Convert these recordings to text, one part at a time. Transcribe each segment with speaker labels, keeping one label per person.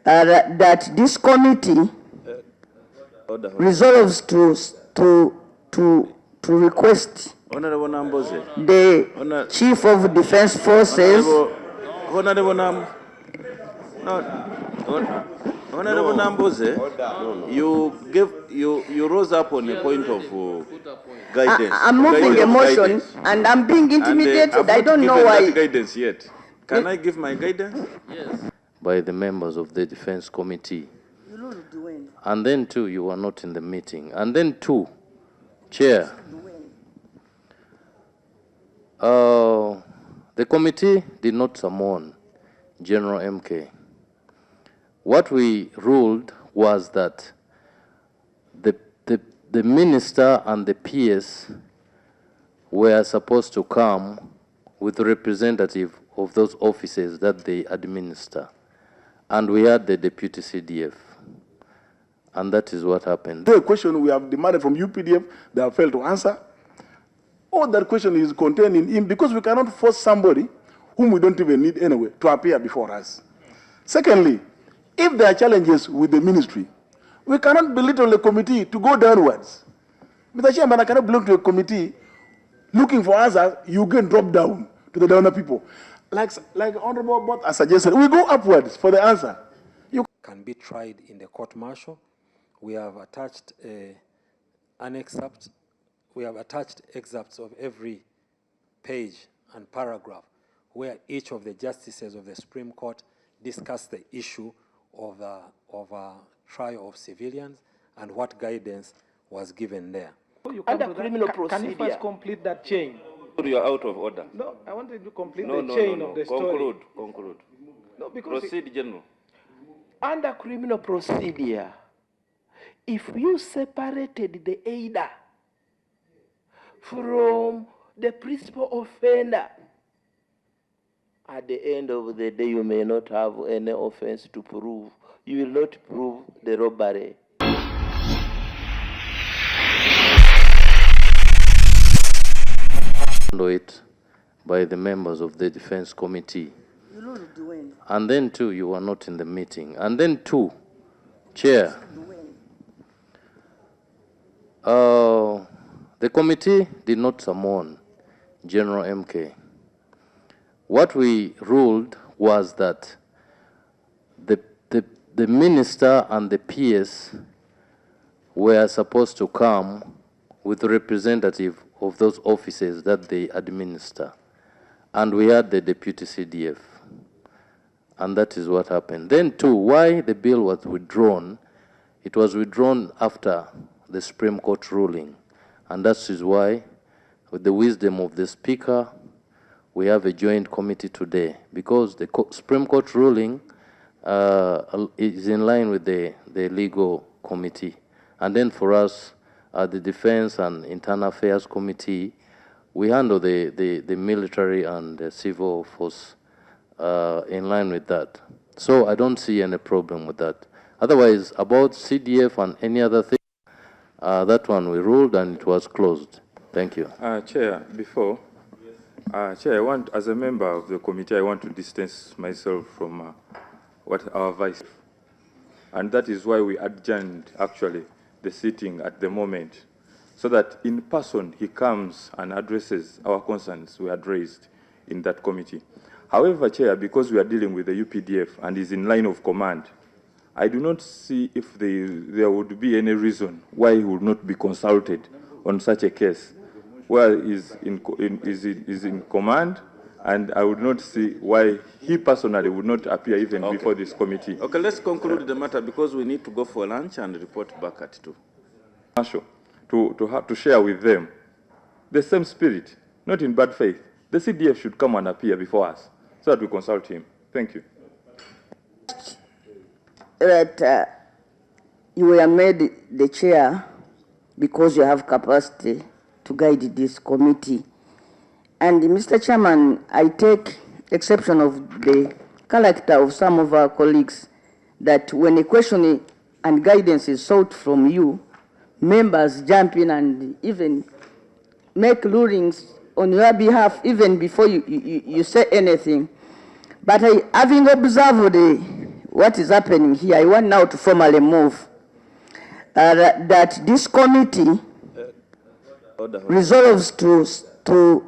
Speaker 1: that this committee resolves to request the Chief of Defense Forces.
Speaker 2: Honorable Namboze, you rose up on a point of guidance.
Speaker 1: I'm moving a motion and I'm being intimidated. I don't know why.
Speaker 2: That guidance yet. Can I give my guidance?
Speaker 3: Yes. By the members of the Defense Committee. And then two, you were not in the meeting. And then two, Chair. The committee did not summon General MK. What we ruled was that the minister and the PS were supposed to come with a representative of those offices that they administer. And we had the deputy CDF. And that is what happened.
Speaker 4: The question we have demanded from UPDF, they have failed to answer. All that question is contained in him because we cannot force somebody whom we don't even need anyway to appear before us. Secondly, if there are challenges with the ministry, we cannot belittle the committee to go downwards. Mr. Chairman, I cannot belong to a committee looking for answers, you can drop down to the downer people. Like Honorable Bott has suggested, we go upwards for the answer. You
Speaker 5: can be tried in the court-martial. We have attached an excerpt. We have attached excerpts of every page and paragraph where each of the justices of the Supreme Court discussed the issue of a trial of civilians and what guidance was given there.
Speaker 6: Under criminal procedure. Can you first complete that chain?
Speaker 2: You are out of order.
Speaker 6: No, I wanted to complete the chain of the story.
Speaker 2: Conclude.
Speaker 6: No, because
Speaker 2: proceed, General.
Speaker 6: Under criminal procedure, if you separated the aider from the principal offender, at the end of the day, you may not have any offense to prove. You will not prove the robbery.
Speaker 3: It by the members of the Defense Committee. And then two, you were not in the meeting. And then two, Chair. The committee did not summon General MK. What we ruled was that the minister and the PS were supposed to come with a representative of those offices that they administer. And we had the deputy CDF. And that is what happened. Then two, why the bill was withdrawn, it was withdrawn after the Supreme Court ruling. And that is why, with the wisdom of the Speaker, we have a joint committee today, because the Supreme Court ruling is in line with the legal committee. And then for us, the Defense and Internal Affairs Committee, we handle the military and the civil force in line with that. So I don't see any problem with that. Otherwise, about CDF and any other thing, that one we ruled and it was closed. Thank you.
Speaker 7: Chair, Chair, as a member of the committee, I want to distance myself from what our vice, and that is why we adjourned actually the sitting at the moment, so that in person he comes and addresses our concerns we had raised in that committee. However, Chair, because we are dealing with the UPDF and is in line of command, I do not see if there would be any reason why he would not be consulted on such a case, where he is in command, and I would not see why he personally would not appear even before this committee.
Speaker 2: Okay, let's conclude the matter because we need to go for lunch and report back at 2.
Speaker 7: To share with them the same spirit, not in bad faith. The CDF should come and appear before us so that we consult him. Thank you.
Speaker 1: That you were made the chair because you have capacity to guide this committee. And Mr. Chairman, I take exception of the character of some of our colleagues that when a question and guidance is sought from you, members jump in and even make rulings on your behalf even before you say anything. But having observed what is happening here, I want now to formally move that this committee resolves to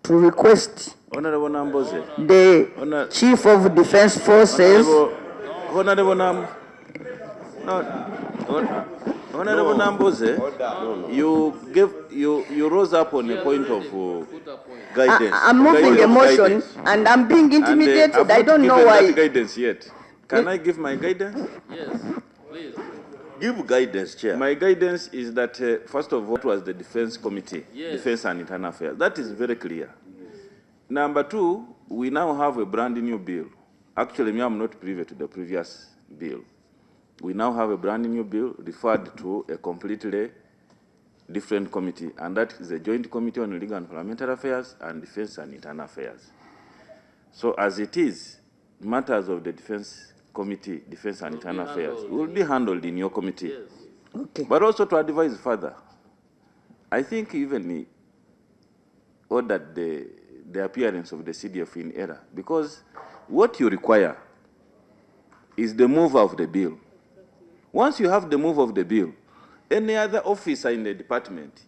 Speaker 1: request
Speaker 2: Honorable Namboze.
Speaker 1: the Chief of Defense Forces.
Speaker 2: Honorable Namboze, you rose up on a point of guidance.
Speaker 1: I'm moving a motion and I'm being intimidated. I don't know why.
Speaker 2: That guidance yet. Can I give my guidance?
Speaker 3: Yes, please.
Speaker 6: Give guidance, Chair.
Speaker 2: My guidance is that, first of all, it was the Defense Committee,
Speaker 3: Yes.
Speaker 2: Defense and Internal Affairs. That is very clear. Number two, we now have a brand new bill. Actually, me, I'm not privy to the previous bill. We now have a brand new bill referred to a completely different committee, and that is the Joint Committee on Legal and Parliamentary Affairs and Defense and Internal Affairs. So as it is, matters of the Defense Committee, Defense and Internal Affairs will be handled in your committee.
Speaker 3: Yes.
Speaker 1: Okay.
Speaker 2: But also to advise further, I think even ordered the appearance of the CDF in error, because what you require is the move of the bill. Once you have the move of the bill, any other officer in the department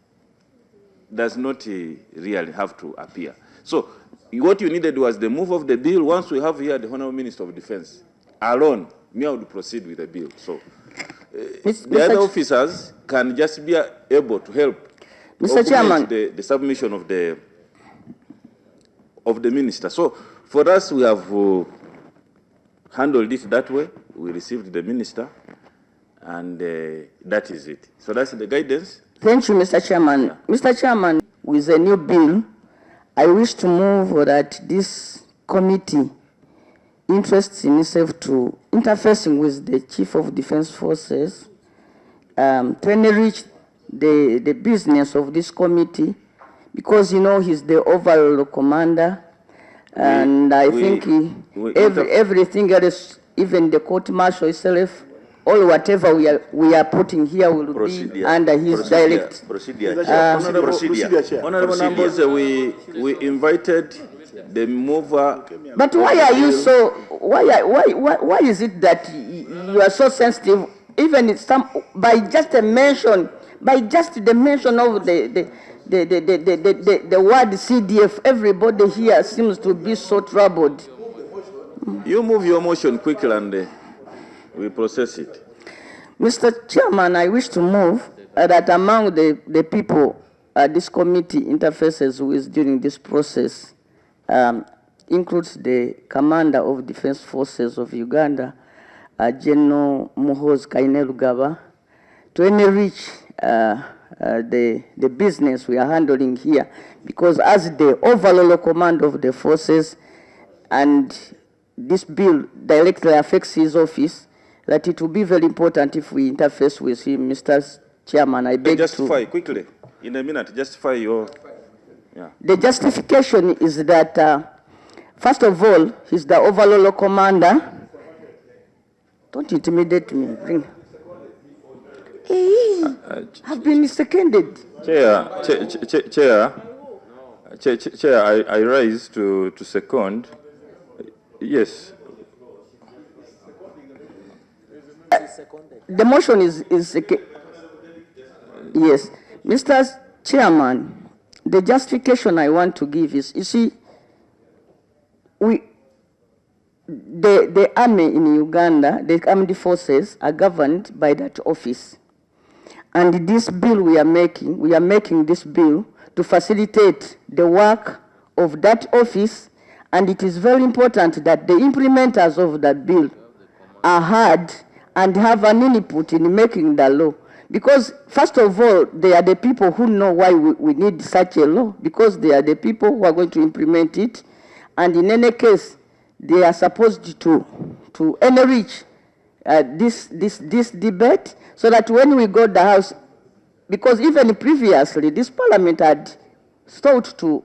Speaker 2: does not really have to appear. So what you needed was the move of the bill. Once we have here the Honorable Minister of Defense alone, me, I would proceed with the bill. So the other officers can just be able to help
Speaker 1: Mr. Chairman,
Speaker 2: the submission of the minister. So for us, we have handled it that way. We received the minister, and that is it. So that's the guidance.
Speaker 1: thank you, Mr. Chairman. Yeah. Mr. Chairman, with a new bill, I wish to move that this committee interests in itself to interfacing with the Chief of Defense Forces to enrich the business of this committee, because, you know, he's the overall commander, and I think everything else, even the court martial itself, all whatever we are putting here will be under his direct.
Speaker 6: Procedure.
Speaker 2: Honorable Namboze, we invited the mover.
Speaker 1: But why are you so? Why is it that you are so sensitive? Even it's by just the mention of the word CDF, everybody here seems to be so troubled.
Speaker 2: You move your motion quickly and we process it.
Speaker 1: Mr. Chairman, I wish to move that among the people this committee interfaces with during this process includes the Commander of Defense Forces of Uganda, General Muhoozi Kainerugaba, to enrich the business we are handling here, because as the overall command of the forces, and this bill directly affects his office, that it will be very important if we interface with him. Mr. Chairman, I beg
Speaker 2: justify quickly, in a minute, justify your... Yeah.
Speaker 1: The justification is that, first of all, he's the overall commander. Don't intimidate me. Bring. Hey, I've been seconded.
Speaker 7: Chair, I rise to second. Yes.
Speaker 1: The motion is yes. Mr. Chairman, the justification I want to give is, you see, the army in Uganda, the armed forces are governed by that office. And this bill we are making this bill to facilitate the work of that office, and it is very important that the implementers of that bill are heard and have an input in making the law. Because, first of all, they are the people who know why we need such a law, because they are the people who are going to implement it. And in any case, they are supposed to enrich this debate, so that when we go to the House, because even previously, this Parliament had sought to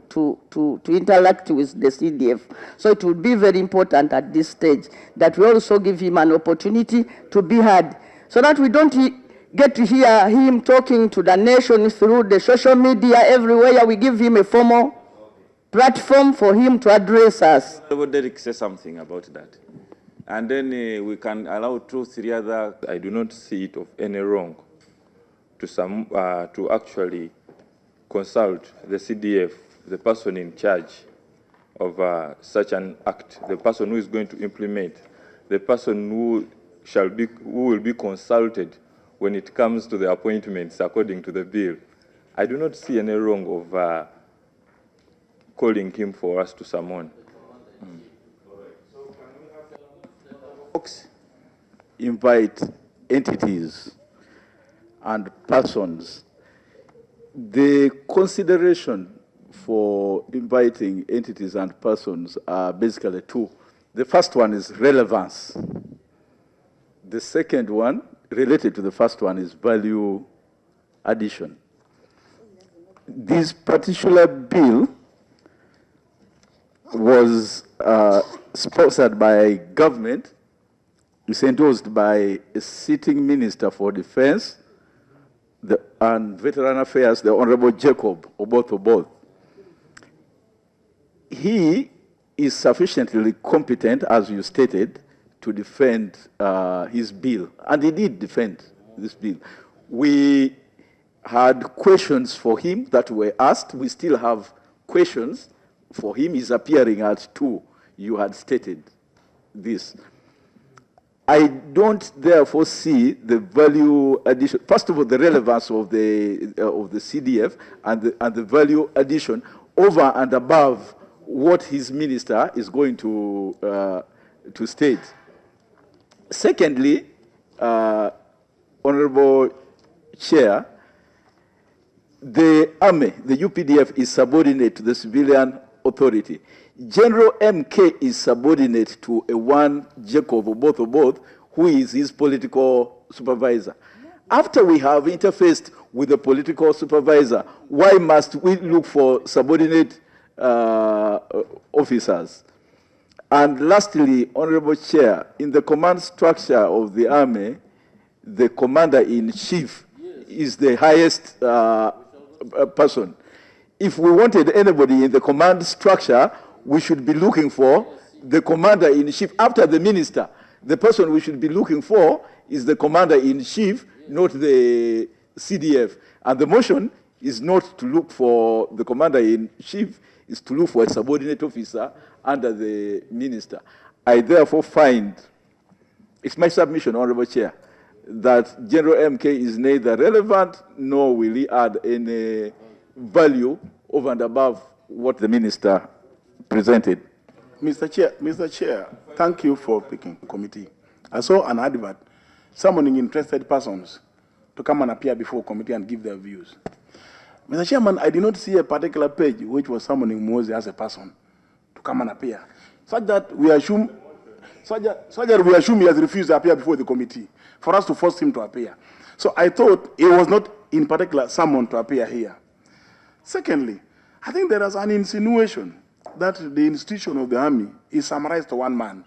Speaker 1: interact with the CDF. So it would be very important at this stage that we also give him an opportunity to be heard, so that we don't get to hear him talking to the nation through the social media everywhere. We give him a formal platform for him to address us.
Speaker 2: Derek say something about that. and then we can allow 2, 3 other.
Speaker 7: I do not see it of any wrong to actually consult the CDF, the person in charge of such an act, the person who is going to implement, the person who will be consulted when it comes to the appointments according to the bill. I do not see any wrong of calling him for us to summon.
Speaker 8: Invite entities and persons. The consideration for inviting entities and persons are basically 2. The first one is relevance. The second one, related to the first one, is value addition. This particular bill was sponsored by government. It's endorsed by a sitting Minister for Defense and Veteran Affairs, the Honorable Jacob Oboth. He is sufficiently competent, as you stated, to defend his bill. And he did defend this bill. We had questions for him that were asked. We still have questions for him. He's appearing at 2. You had stated this. I don't therefore see the value addition. First of all, the relevance of the CDF and the value addition over and above what his minister is going to state. Secondly, Honorable Chair, the Army, the UPDF, is subordinate to the civilian authority. General MK is subordinate to a one Jacob Oboth, who is his political supervisor. After we have interfaced with the political supervisor, why must we look for subordinate officers? And lastly, Honorable Chair, in the command structure of the Army, the Commander-in-Chief is the highest person. If we wanted anybody in the command structure, we should be looking for the Commander-in-Chief after the Minister. The person we should be looking for is the Commander-in-Chief, not the CDF. And the motion is not to look for the Commander-in-Chief, is to look for a subordinate officer under the Minister. I therefore find, it's my submission, Honorable Chair, that General MK is neither relevant nor will he add any value over and above what the Minister presented.
Speaker 4: Mr. Chair, thank you for picking committee. I saw an advert summoning interested persons to come and appear before committee and give their views. Mr. Chairman, I did not see a particular page which was summoning Moses as a person to come and appear, such that we assume he has refused to appear before the committee for us to force him to appear. So I thought he was not in particular summoned to appear here. Secondly, I think there is an insinuation that the institution of the Army is summarized to one man,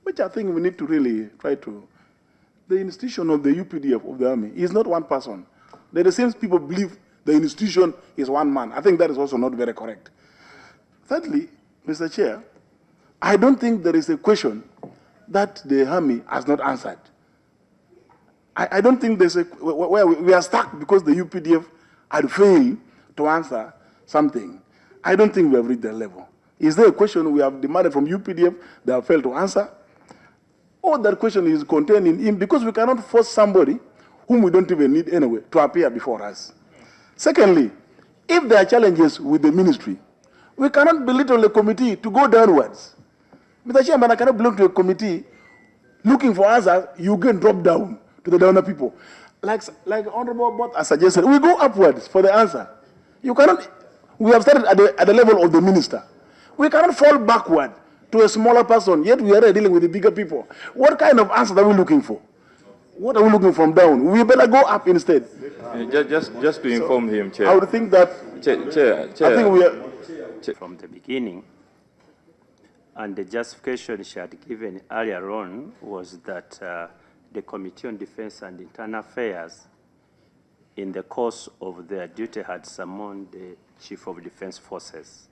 Speaker 4: which I think we need to really try to. The institution of the UPDF of the Army is not one person. The same people believe the institution is one man. I think that is also not very correct. Thirdly, Mr. Chair, I don't think there is a question that the Army has not answered. I don't think there's where we are stuck because the UPDF had failed to answer something. I don't think we have reached that level. Is there a question we have demanded from UPDF they have failed to answer? Or that question is contained in him, because we cannot force somebody whom we don't even need anyway to appear before us. Secondly, if there are challenges with the ministry, we cannot belittle the committee to go downwards. Mr. Chairman, I cannot belong to a committee looking for answers, you can drop down to the downer people. Like Honorable Bott has suggested, we go upwards for the answer. You cannot, we have started at the level of the minister. We cannot fall backward to a smaller person, yet we are dealing with the bigger people. What kind of answer are we looking for? What are we looking from down? We better go up instead.
Speaker 7: Just to inform him, Chair.
Speaker 4: I would think that,
Speaker 7: Chair.
Speaker 4: I think we are...
Speaker 9: From the beginning, and the justification she had given earlier on was that the Committee on Defense and Internal Affairs, in the course of their duty, had summoned the Chief of Defense Forces.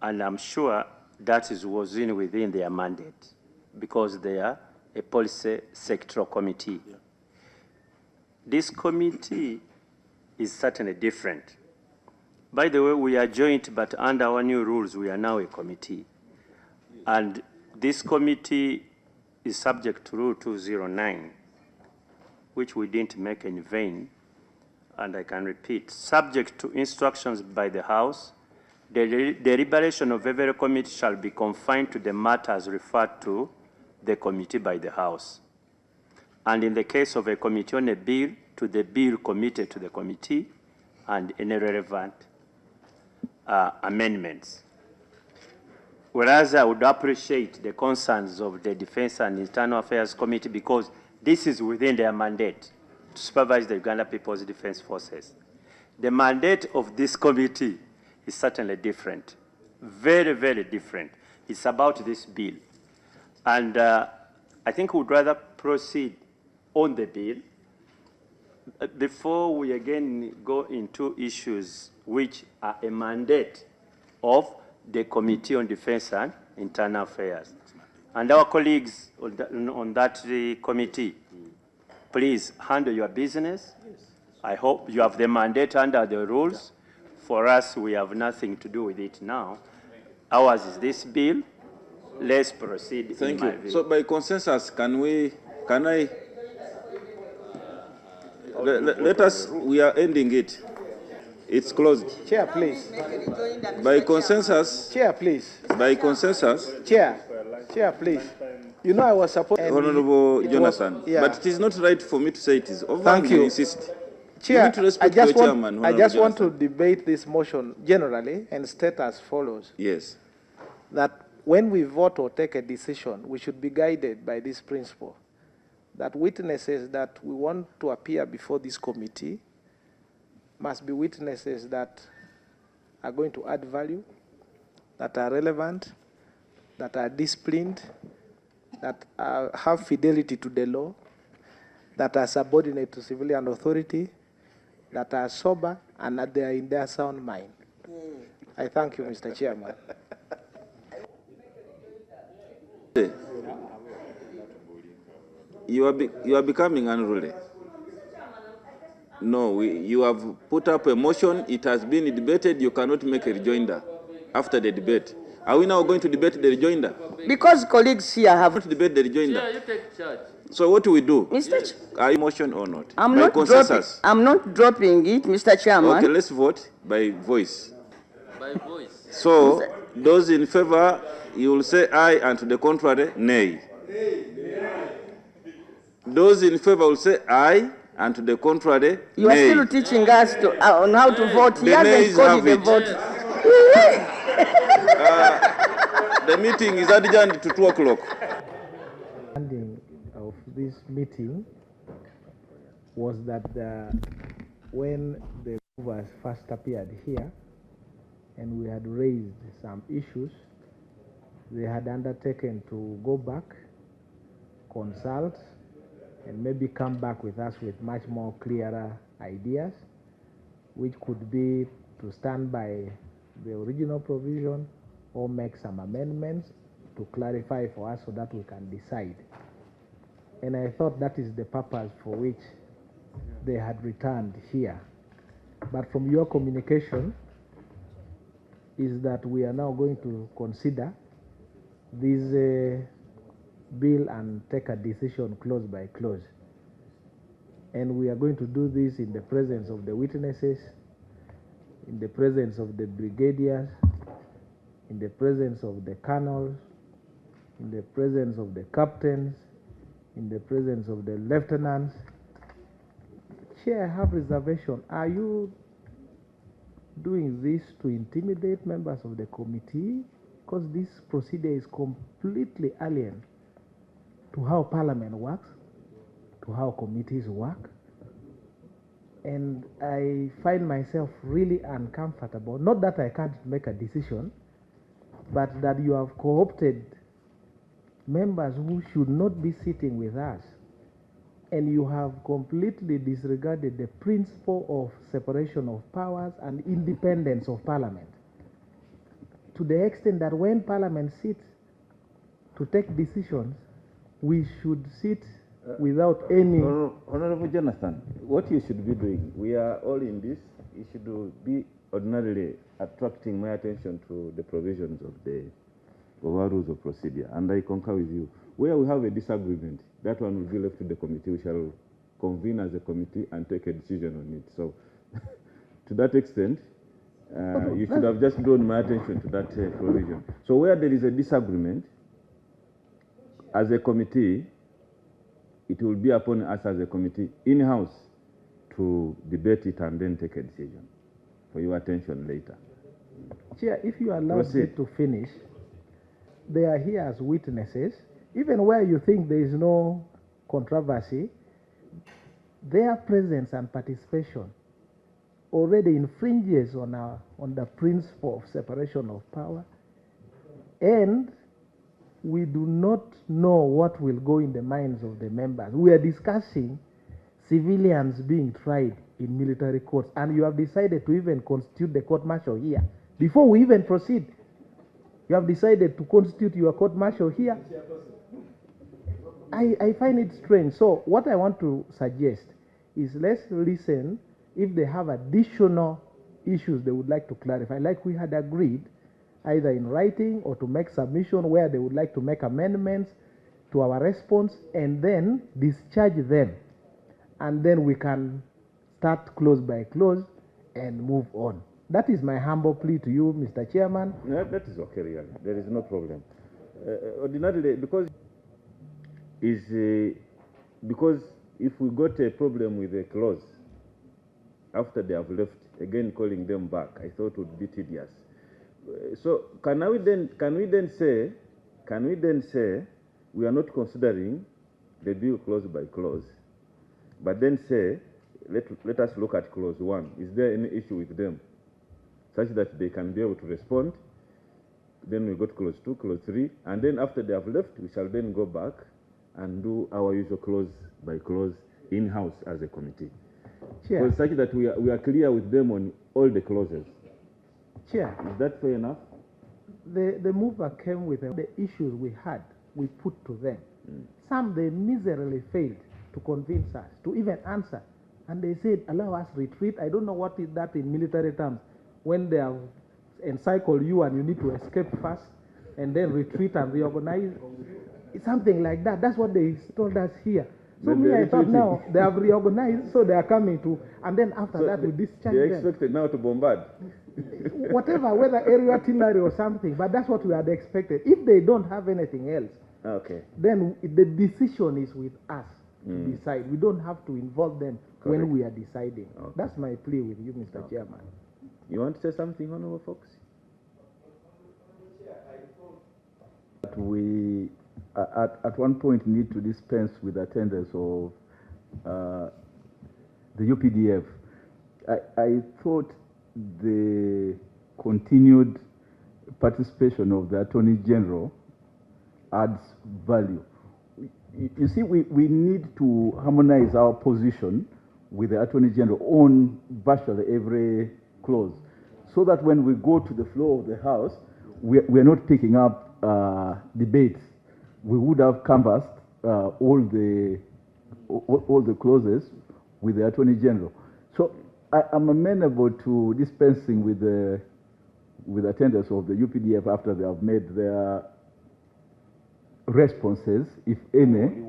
Speaker 9: And I'm sure that was within their mandate. because they are a policy sectoral committee. Yeah. This committee is certainly different. By the way, we are joint, but under our new rules, we are now a committee. And this committee is subject to Rule 209, which we didn't make in vain. And I can repeat, subject to instructions by the House, the deliberation of every committee shall be confined to the matters referred to the committee by the House. And in the case of a committee on a bill, to the bill committed to the committee and any relevant amendments. Whereas I would appreciate the concerns of the Defense and Internal Affairs Committee because this is within their mandate to supervise the Uganda People's Defense Forces. The mandate of this committee is certainly different, very, very different. It's about this bill. And I think we'd rather proceed on the bill before we again go into issues which are a mandate of the Committee on Defense and Internal Affairs. And our colleagues on that committee, please handle your business. I hope you have the mandate under the rules. For us, we have nothing to do with it now. Ours is this bill. Let's proceed.
Speaker 2: Thank you. So by consensus, let us, we are ending it. It's closed.
Speaker 10: Chair, please.
Speaker 2: By consensus.
Speaker 10: Chair, please.
Speaker 2: By consensus.
Speaker 10: Chair, please. You know I was supposed.
Speaker 2: Honorable Jonathan, yeah. But it is not right for me to say it is over.
Speaker 10: Thank you.
Speaker 2: Insist.
Speaker 10: Chair,
Speaker 2: I
Speaker 10: just want to debate this motion generally and state as follows.
Speaker 2: Yes.
Speaker 10: That when we vote or take a decision, we should be guided by this principle. That witnesses that we want to appear before this committee must be witnesses that are going to add value, that are relevant, that are disciplined, that have fidelity to the law, that are subordinate to civilian authority, that are sober, and that they are in their sound mind. I thank you, Mr. Chairman.
Speaker 2: You are becoming unruly. No, you have put up a motion. It has been debated. You cannot make a rejoinder after the debate. Are we now going to debate the rejoinder?
Speaker 1: Because colleagues here have
Speaker 2: to debate the rejoinder.
Speaker 3: Yeah, you take charge.
Speaker 2: So what do we do?
Speaker 1: Mr.
Speaker 2: Are you motion or not?
Speaker 1: I'm not dropping it, Mr. Chairman.
Speaker 2: Okay, let's vote by voice.
Speaker 3: By voice.
Speaker 2: So those in favor, you will say aye, and to the contrary, nay. Those in favor will say aye, and to the contrary,
Speaker 1: you are still teaching us on how to vote. He hasn't called the vote.
Speaker 2: The meeting is adjourned to 2 o'clock.
Speaker 10: Ending of this meeting was that when the movers first appeared here and we had raised some issues, they had undertaken to go back, consult, and maybe come back with us with much more clearer ideas, which could be to stand by the original provision or make some amendments to clarify for us so that we can decide. And I thought that is the purpose for which they had returned here. But from your communication is that we are now going to consider this bill and take a decision clause by clause. And we are going to do this in the presence of the witnesses, in the presence of the brigadiers, in the presence of the colonels, in the presence of the captains, in the presence of the lieutenants. Chair, I have reservation. Are you doing this to intimidate members of the committee? Because this procedure is completely alien to how Parliament works, to how committees work. And I find myself really uncomfortable. Not that I can't make a decision, but that you have co-opted members who should not be sitting with us. And you have completely disregarded the principle of separation of powers and independence of Parliament. To the extent that when Parliament sits to take decisions, we should sit without any...
Speaker 11: Honorable Jonathan, what you should be doing, we are all in this, you should be ordinarily attracting my attention to the provisions of our rules of procedure, and I concur with you. Where we have a disagreement, that one will be left to the committee. We shall convene as a committee and take a decision on it. So, to that extent, you should have just drawn my attention to that provision. So, where there is a disagreement, as a committee, it will be upon us as a committee in-house to debate it and then take a decision for your attention later.
Speaker 10: Chair, if you allow me to finish, they are here as witnesses. Even where you think there is no controversy, their presence and participation already infringes on the principle of separation of power, and we do not know what will go in the minds of the members. We are discussing civilians being tried in military courts, and you have decided to even constitute the court-martial here. Before we even proceed, you have decided to constitute your court-martial here. I find it strange. So what I want to suggest is let's listen if they have additional issues they would like to clarify, like we had agreed, either in writing or to make submission where they would like to make amendments to our response, and then discharge them. And then we can start clause by clause and move on. That is my humble plea to you, Mr. Chairman.
Speaker 11: No, that is okay, really. There is no problem. Ordinarily, because if we got a problem with a clause after they have left, again calling them back, I thought would be tedious. So can we then say we are not considering the bill clause by clause, but then say let us look at clause 1. Is there any issue with them, such that they can be able to respond? Then we got clause 2, clause 3, and then after they have left, we shall then go back and do our usual clause by clause in-house as a committee.
Speaker 10: Chair.
Speaker 11: So such that we are clear with them on all the clauses.
Speaker 10: Chair.
Speaker 11: Is that fair enough?
Speaker 10: The mover came with the issues we had, we put to them. Some they miserably failed to convince us, to even answer. And they said, allow us retreat. I don't know what is that in military terms. When they have encircled you and you need to escape first and then retreat and reorganize. It's something like that. That's what they told us here. So me, I thought now they have reorganized, so they are coming to, and then after that we discharge them.
Speaker 11: They expected now to bombard.
Speaker 10: Whatever, whether aerial artillery or something, but that's what we had expected. If they don't have anything else,
Speaker 11: okay,
Speaker 10: then the decision is with us to decide. We don't have to involve them when we are deciding. Okay. That's my plea with you, Mr. Chairman.
Speaker 11: You want to say something, Honorable Fox?
Speaker 8: We at one point need to dispense with attendance of the UPDF. I thought the continued participation of the Attorney General adds value. You see, we need to harmonize our position with the Attorney General on virtually every clause, so that when we go to the floor of the House, we're not picking up debates. We would have canvassed all the clauses with the Attorney General. So I'm amenable to dispensing with attendance of the UPDF after they have made their responses, if any,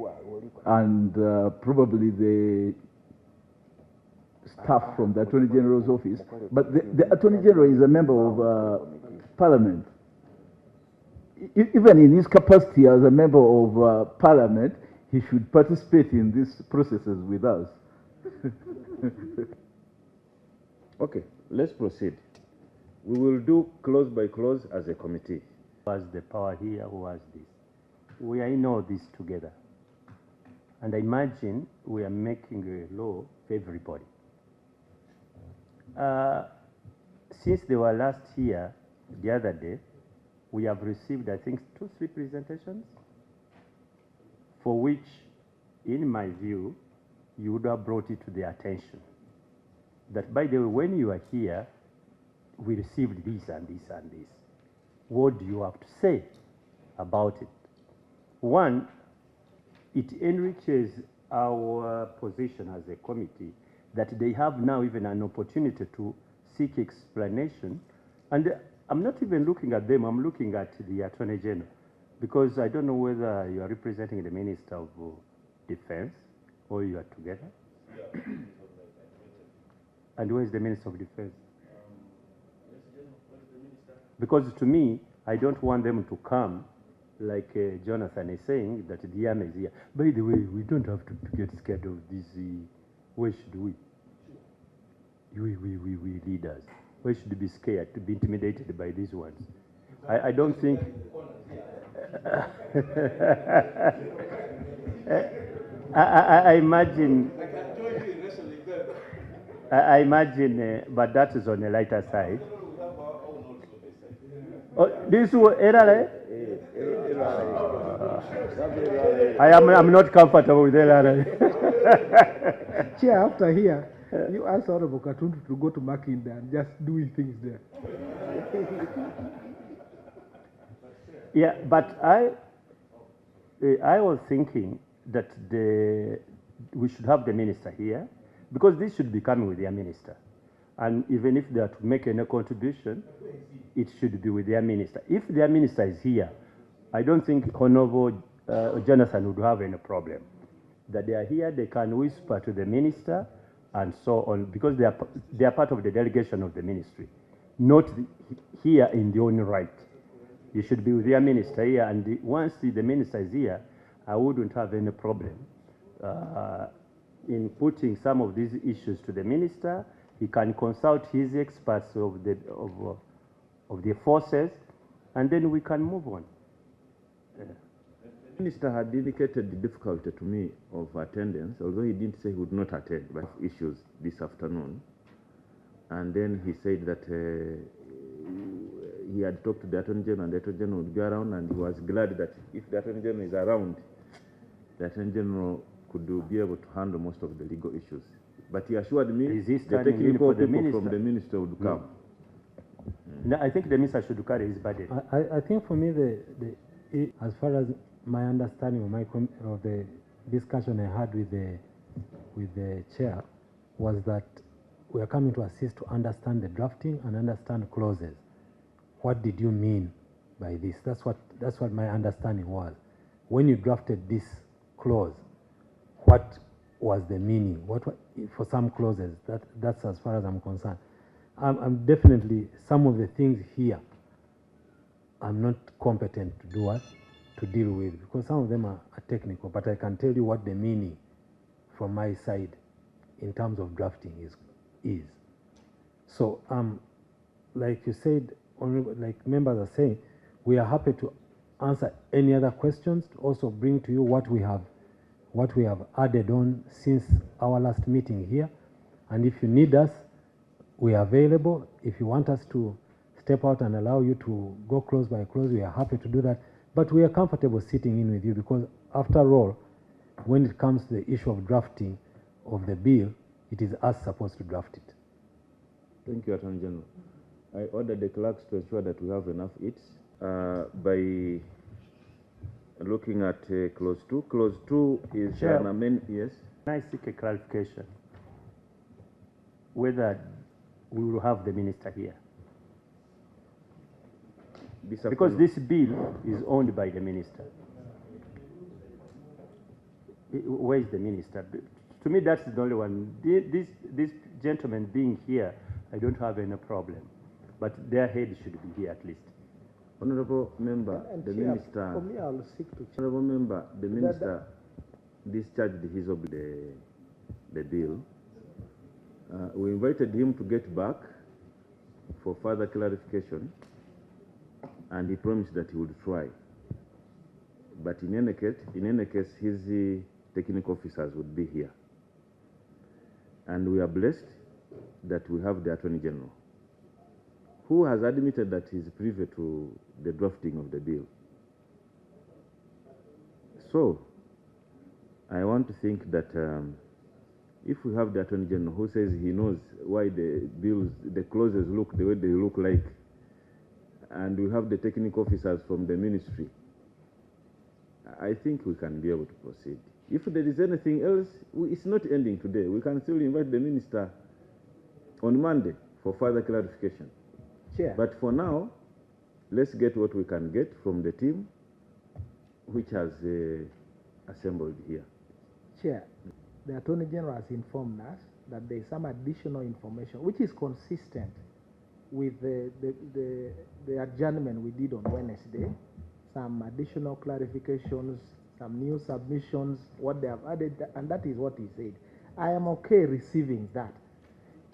Speaker 8: and probably the staff from the Attorney General's office. But the Attorney General is a member of Parliament. Even in his capacity as a member of Parliament, he should participate in these processes with us.
Speaker 11: Okay, let's proceed. We will do clause by clause as a committee.
Speaker 9: Who has the power here? Who has this? We are in all this together. And I imagine we are making a law for everybody. Since they were last here, the other day, we have received, I think, 2-3 presentations, for which, in my view, you would have brought it to their attention. That, by the way, when you are here, we received this and this and this. What do you have to say about it? One, it enriches our position as a committee that they have now even an opportunity to seek explanation. And I'm not even looking at them, I'm looking at the Attorney General, because I don't know whether you are representing the Minister of Defense or you are together. Yeah. And where is the Minister of Defense? Because to me, I don't want them to come like Jonathan is saying that the army is here. By the way, we don't have to get scared of this. Why should we? We leaders. Why should we be scared to be intimidated by these ones? I don't think. I imagine. I imagine, but that is on the lighter side. Oh, this was LRA? I'm not comfortable with LRA.
Speaker 10: Chair, after here, you asked Honorable Katuntu to go to Makinda and just doing things there.
Speaker 9: Yeah, but I was thinking that we should have the minister here, because this should be coming with their minister. And even if they are to make any contribution, it should be with their minister. If their minister is here, I don't think Honorable Jonathan would have any problem. That they are here, they can whisper to the minister and so on, because they are part of the delegation of the ministry, not here in their own right. You should be with their minister here, and once the minister is here, I wouldn't have any problem in putting some of these issues to the minister. He can consult his experts of the forces, and then we can move on.
Speaker 11: The minister had indicated the difficulty to me of attendance, although he didn't say he would not attend, but issues this afternoon. And then he said that he had talked to the Attorney General, and the Attorney General would be around, and he was glad that if the Attorney General is around, the Attorney General could be able to handle most of the legal issues. But he assured me the technical people from the minister would come.
Speaker 9: No, I think the minister should carry his budget.
Speaker 12: I think for me, as far as my understanding of the discussion I had with the chair, was that we are coming to assist to understand the drafting and understand clauses. What did you mean by this? That's what my understanding was. When you drafted this clause, what was the meaning? For some clauses, that's as far as I'm concerned. I'm definitely, some of the things here, I'm not competent to do what? To deal with, because some of them are technical, but I can tell you what the meaning from my side in terms of drafting is. So, like you said, like members are saying, we are happy to answer any other questions, to also bring to you what we have added on since our last meeting here. And if you need us, we are available. If you want us to step out and allow you to go close by close, we are happy to do that. But we are comfortable sitting in with you, because after all, when it comes to the issue of drafting of the bill, it is us supposed to draft it.
Speaker 11: Thank you, Attorney General. I ordered the clerks to ensure that we have enough eats by looking at clause 2. Clause 2 is an amendment. Yes.
Speaker 9: Can I seek a clarification whether we will have the minister here? Because this bill is owned by the minister. Where is the minister? To me, that's the only one. This gentleman being here, I don't have any problem. But their head should be here at least.
Speaker 11: Honorable Member, the Minister.
Speaker 10: For me, I'll seek to.
Speaker 11: Honorable Member, the Minister discharged his of the bill. We invited him to get back for further clarification, and he promised that he would try. But in any case, his technical officers would be here. And we are blessed that we have the Attorney General, who has admitted that he is privy to the drafting of the bill. So, I want to think that if we have the Attorney General who says he knows why the bills, the clauses look the way they look like, and we have the technical officers from the ministry, I think we can be able to proceed. If there is anything else, it's not ending today. We can still invite the minister on Monday for further clarification.
Speaker 10: Chair.
Speaker 11: But for now, let's get what we can get from the team which has assembled here.
Speaker 10: Chair, the Attorney General has informed us that there is some additional information which is consistent with the adjournment we did on Wednesday. Some additional clarifications, some new submissions, what they have added, and that is what he said. I am okay receiving that.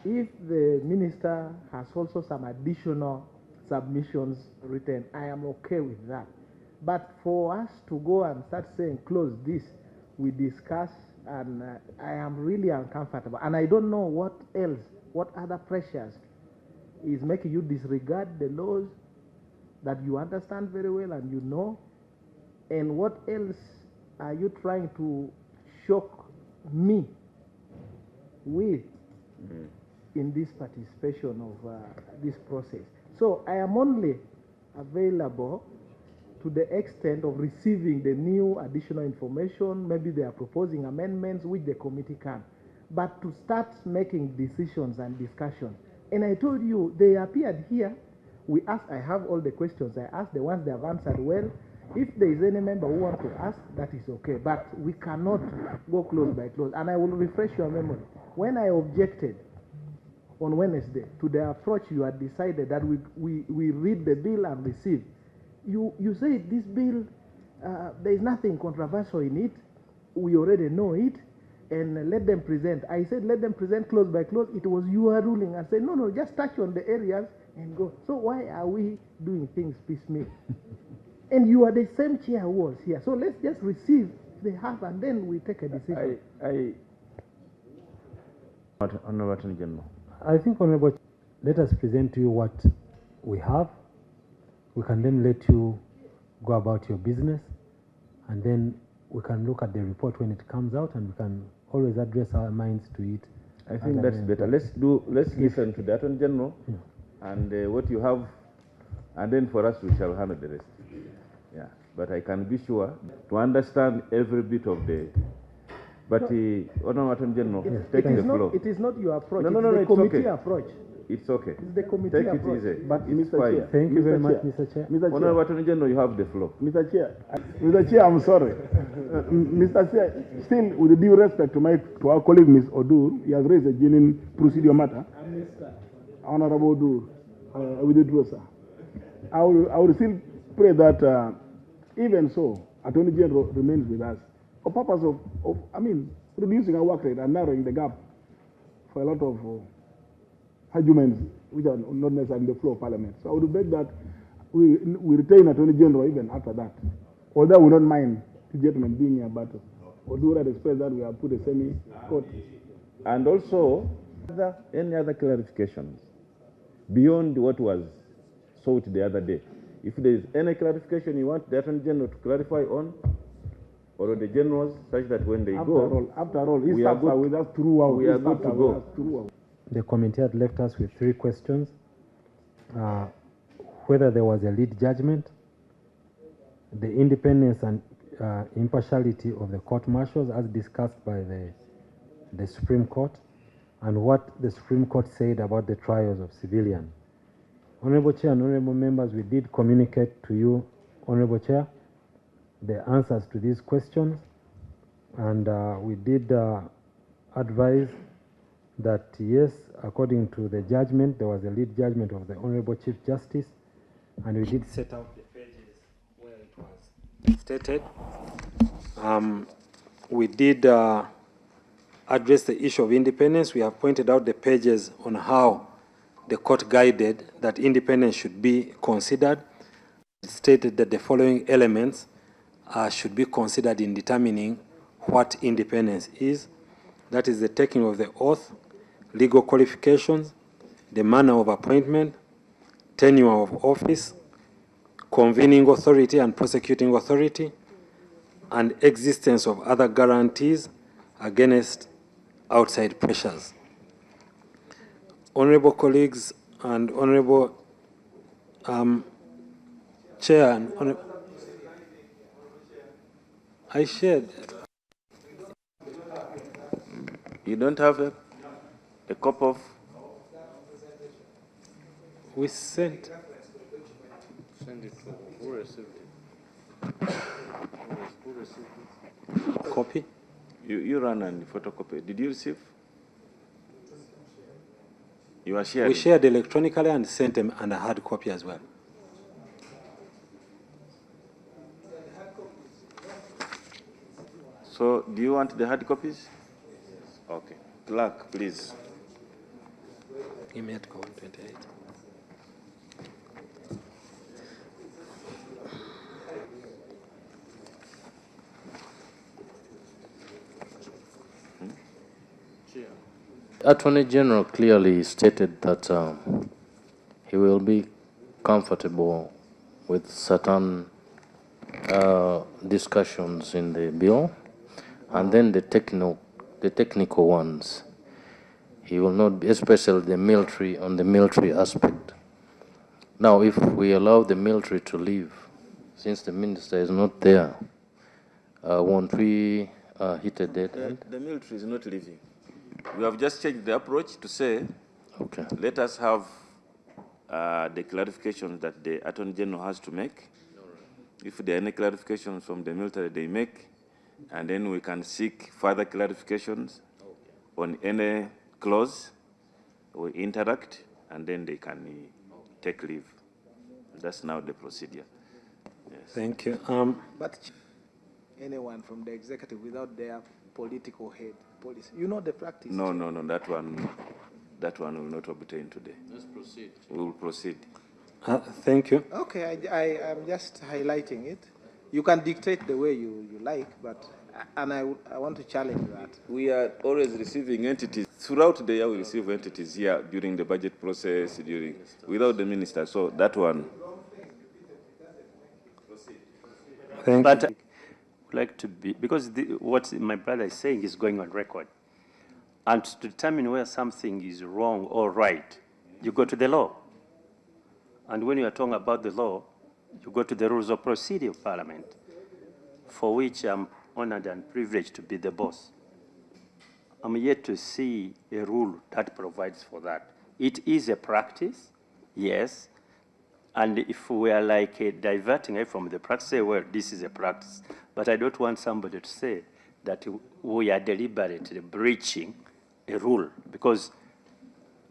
Speaker 10: If the minister has also some additional submissions written, I am okay with that. But for us to go and start saying, close this, we discuss, and I am really uncomfortable. And I don't know what else, what other pressures is making you disregard the laws that you understand very well and you know, and what else are you trying to shock me with in this participation of this process. So I am only available to the extent of receiving the new additional information. Maybe they are proposing amendments which the committee can. But to start making decisions and discussions, and I told you, they appeared here. We asked, I have all the questions I asked, the ones they have answered well. If there is any member who wants to ask, that is okay. But we cannot go close by close. And I will refresh your memory. When I objected on Wednesday to the approach you had decided that we read the bill and receive, you said this bill, there is nothing controversial in it. We already know it. And let them present. I said, let them present close by close. It was your ruling. I said, no, just touch on the areas and go. So why are we doing things piecemeal? And you are the same chair who was here. So let's just receive the half and then we take a decision.
Speaker 11: Honorable Attorney General.
Speaker 12: I think, Honorable, let us present to you what we have. We can then let you go about your business, and then we can look at the report when it comes out, and we can always address our minds to it.
Speaker 11: I think that's better. Let's listen to the Attorney General and what you have, and then for us we shall handle the rest. Yeah, but I can be sure to understand every bit of the. But Honorable Attorney General, take the floor.
Speaker 10: It is not your approach.
Speaker 11: No,
Speaker 10: it's the committee
Speaker 11: okay.
Speaker 10: approach.
Speaker 11: It's okay.
Speaker 10: It's the committee
Speaker 11: Take
Speaker 10: approach.
Speaker 11: it easy.
Speaker 10: But
Speaker 11: it's
Speaker 10: Mr.
Speaker 11: fine.
Speaker 10: Chair,
Speaker 12: Thank you very much, Mr. Chair.
Speaker 11: Honorable Attorney General, you have the floor.
Speaker 4: Mr. Chair, I'm sorry. Mr. Chair, still with due respect to our colleague Ms. Odur, he has raised a genuine procedure matter. Honorable Odur, with the sir. I will still pray that even so, Attorney General remains with us for purpose of reducing our work rate and narrowing the gap for a lot of arguments which are not necessarily in the floor of Parliament. So I would beg that we retain Attorney General even after that. Although we don't mind the gentleman being here, but Odur had expressed that we have put a semi-court.
Speaker 11: And also, any other clarifications beyond what was sought the other day. If there is any clarification you want the Attorney General to clarify on, or the generals, such that when they
Speaker 4: After all, we are good with us throughout.
Speaker 11: We are good to go.
Speaker 12: The committee had left us with 3 questions. Whether there was a lead judgment, the independence and impartiality of the court martials as discussed by the Supreme Court, and what the Supreme Court said about the trials of civilians. Honorable Chair and honorable members, we did communicate to you, Honorable Chair, the answers to these questions, and we did advise that yes, according to the judgment, there was a lead judgment of the Honorable Chief Justice, and we did set out the pages where it was stated. We did address the issue of independence. We have pointed out the pages on how the court guided that independence should be considered. It stated that the following elements should be considered in determining what independence is. That is the taking of the oath, legal qualifications, the manner of appointment, tenure of office, convening authority and prosecuting authority, and existence of other guarantees against outside pressures. Honorable colleagues and Honorable Chair and
Speaker 5: I shared.
Speaker 2: You don't have a copy of?
Speaker 5: We sent.
Speaker 3: Send it to who received it? Who received it?
Speaker 5: Copy?
Speaker 2: You ran and photocopy. Did you receive? You are sharing?
Speaker 5: We shared electronically and sent them and a hard copy as well.
Speaker 2: So, do you want the hard copies? Okay. Clerk, please.
Speaker 5: Give me Article 128.
Speaker 3: Attorney General clearly stated that he will be comfortable with certain discussions in the bill, and then the technical ones. He will not be, especially the military, on the military aspect. Now, if we allow the military to leave, since the minister is not there, won't we hit a dead end?
Speaker 2: The military is not leaving. We have just changed the approach to say,
Speaker 3: okay,
Speaker 2: let us have the clarifications that the Attorney General has to make. If there are any clarifications from the military, they make, and then we can seek further clarifications on any clause. We interact, and then they can take leave. That's now the procedure. Yes.
Speaker 5: Thank you.
Speaker 10: But anyone from the executive without their political head policy, you know the practice.
Speaker 2: No, that one will not obtain today.
Speaker 3: Let's proceed.
Speaker 2: We will proceed.
Speaker 5: Thank you.
Speaker 10: Okay, I am just highlighting it. You can dictate the way you like, but I want to challenge that.
Speaker 2: We are always receiving entities. Throughout the year, we receive entities here during the budget process, without the minister. So that one.
Speaker 5: Thank
Speaker 9: but
Speaker 5: you.
Speaker 9: I would like to be, because what my brother is saying is going on record. And to determine where something is wrong or right, you go to the law. And when you are talking about the law, you go to the rules of procedure of Parliament, for which I'm honored and privileged to be the boss. I'm yet to see a rule that provides for that. It is a practice, yes, and if we are like diverting it from the practice, say, well, this is a practice, but I don't want somebody to say that we are deliberately breaching a rule, because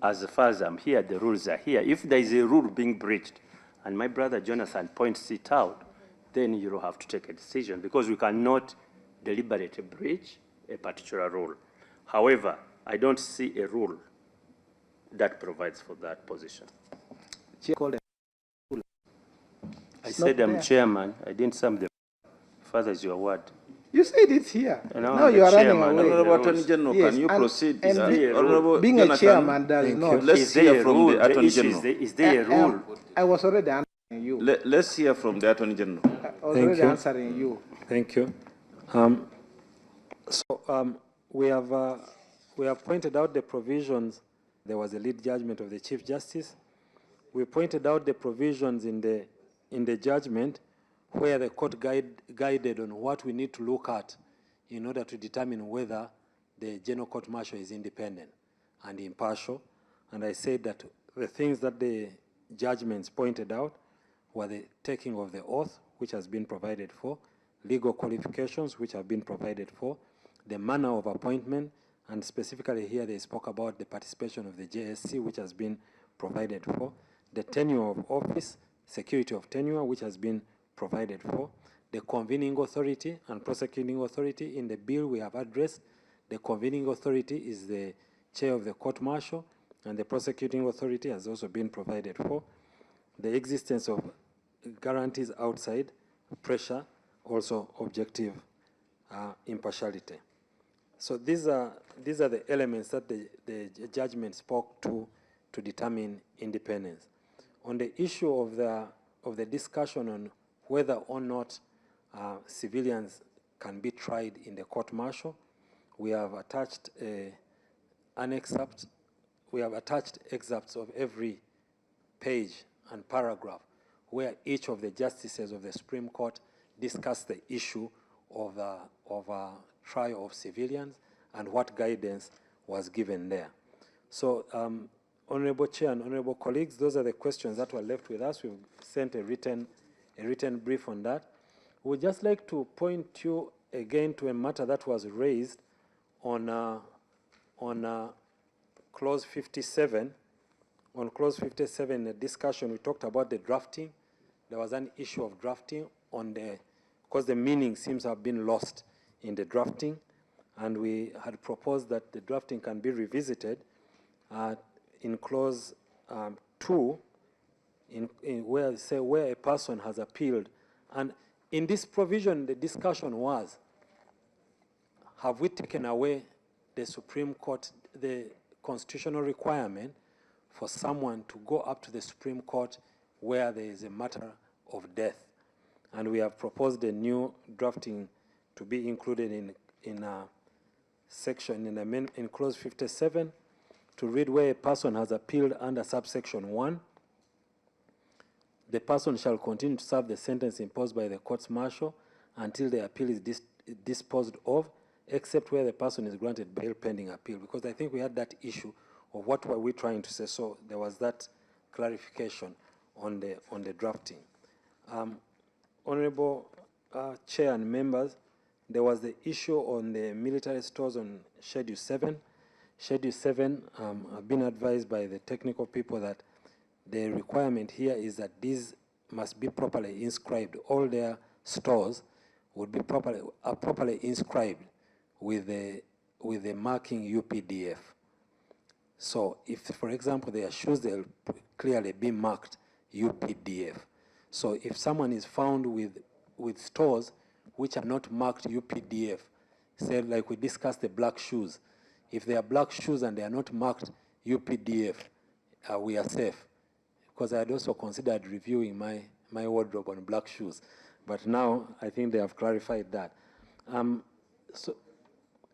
Speaker 9: as far as I'm here, the rules are here. If there is a rule being breached, and my brother Jonathan points it out, then you will have to take a decision, because we cannot deliberately breach a particular rule. However, I don't see a rule that provides for that position. I said I'm chairman. I didn't sum the further is your word.
Speaker 10: You said it here.
Speaker 9: No,
Speaker 10: you are running
Speaker 9: chairman,
Speaker 10: away.
Speaker 2: Honorable Attorney General,
Speaker 10: Yes,
Speaker 2: can you proceed?
Speaker 10: and
Speaker 2: Honorable
Speaker 10: being
Speaker 2: Jonathan,
Speaker 10: a chairman does not.
Speaker 2: Let's hear from the Attorney General.
Speaker 9: Is there a rule?
Speaker 10: I was already answering you.
Speaker 2: Let's hear from the Attorney General.
Speaker 10: I was already answering you.
Speaker 5: Thank you. We have pointed out the provisions. There was a lead judgment of the Chief Justice. We pointed out the provisions in the judgment where the court guided on what we need to look at in order to determine whether the General Court Martial is independent and impartial. And I said that the things that the judgments pointed out were the taking of the oath, which has been provided for, legal qualifications, which have been provided for, the manner of appointment, and specifically here they spoke about the participation of the JSC, which has been provided for, the tenure of office, security of tenure, which has been provided for, the convening authority and prosecuting authority. In the bill we have addressed, the convening authority is the chair of the court martial, and the prosecuting authority has also been provided for. The existence of guarantees outside pressure, also objective impartiality. So these are the elements that the judgment spoke to determine independence. On the issue of the discussion on whether or not civilians can be tried in the court martial, we have attached an excerpt. We have attached excerpts of every page and paragraph where each of the justices of the Supreme Court discussed the issue of trial of civilians and what guidance was given there. So, Honorable Chair and Honorable colleagues, those are the questions that were left with us. We've sent a written brief on that. We'd just like to point you again to a matter that was raised on clause 57. On clause 57, in the discussion, we talked about the drafting. There was an issue of drafting because the meaning seems to have been lost in the drafting, and we had proposed that the drafting can be revisited in clause 2, where they say where a person has appealed. And in this provision, the discussion was, have we taken away the Supreme Court, the constitutional requirement for someone to go up to the Supreme Court where there is a matter of death? And we have proposed a new drafting to be included in a section in clause 57 to read where a person has appealed under subsection 1. The person shall continue to serve the sentence imposed by the courts martial until the appeal is disposed of, except where the person is granted bail pending appeal. Because I think we had that issue of what were we trying to say. So there was that clarification on the drafting. Honorable Chair and members, there was the issue on the military stores on Schedule 7. Schedule 7, I've been advised by the technical people that the requirement here is that these must be properly inscribed. All their stores would be properly inscribed with the marking UPDF. So if, for example, their shoes, they'll clearly be marked UPDF. So if someone is found with stores which are not marked UPDF, say like we discussed the black shoes, if they are black shoes and they are not marked UPDF, we are safe. Because I had also considered reviewing my wardrobe on black shoes. But now I think they have clarified that.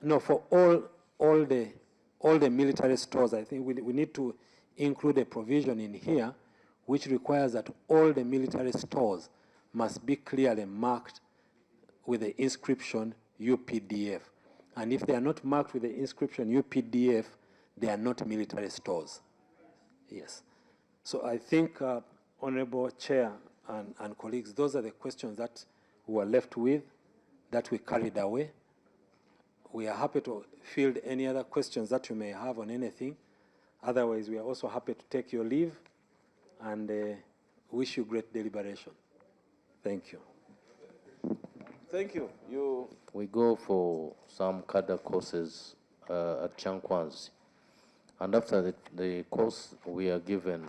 Speaker 5: No, for all the military stores, I think we need to include a provision in here which requires that all the military stores must be clearly marked with the inscription UPDF. And if they are not marked with the inscription UPDF, they are not military stores. Yes. So I think, Honorable Chair and colleagues, those are the questions that we were left with, that we carried away. We are happy to field any other questions that you may have on anything. Otherwise, we are also happy to take your leave and wish you great deliberation. Thank you.
Speaker 2: Thank you.
Speaker 3: We go for some cadre courses at Chankwanzi. And after the course, we are given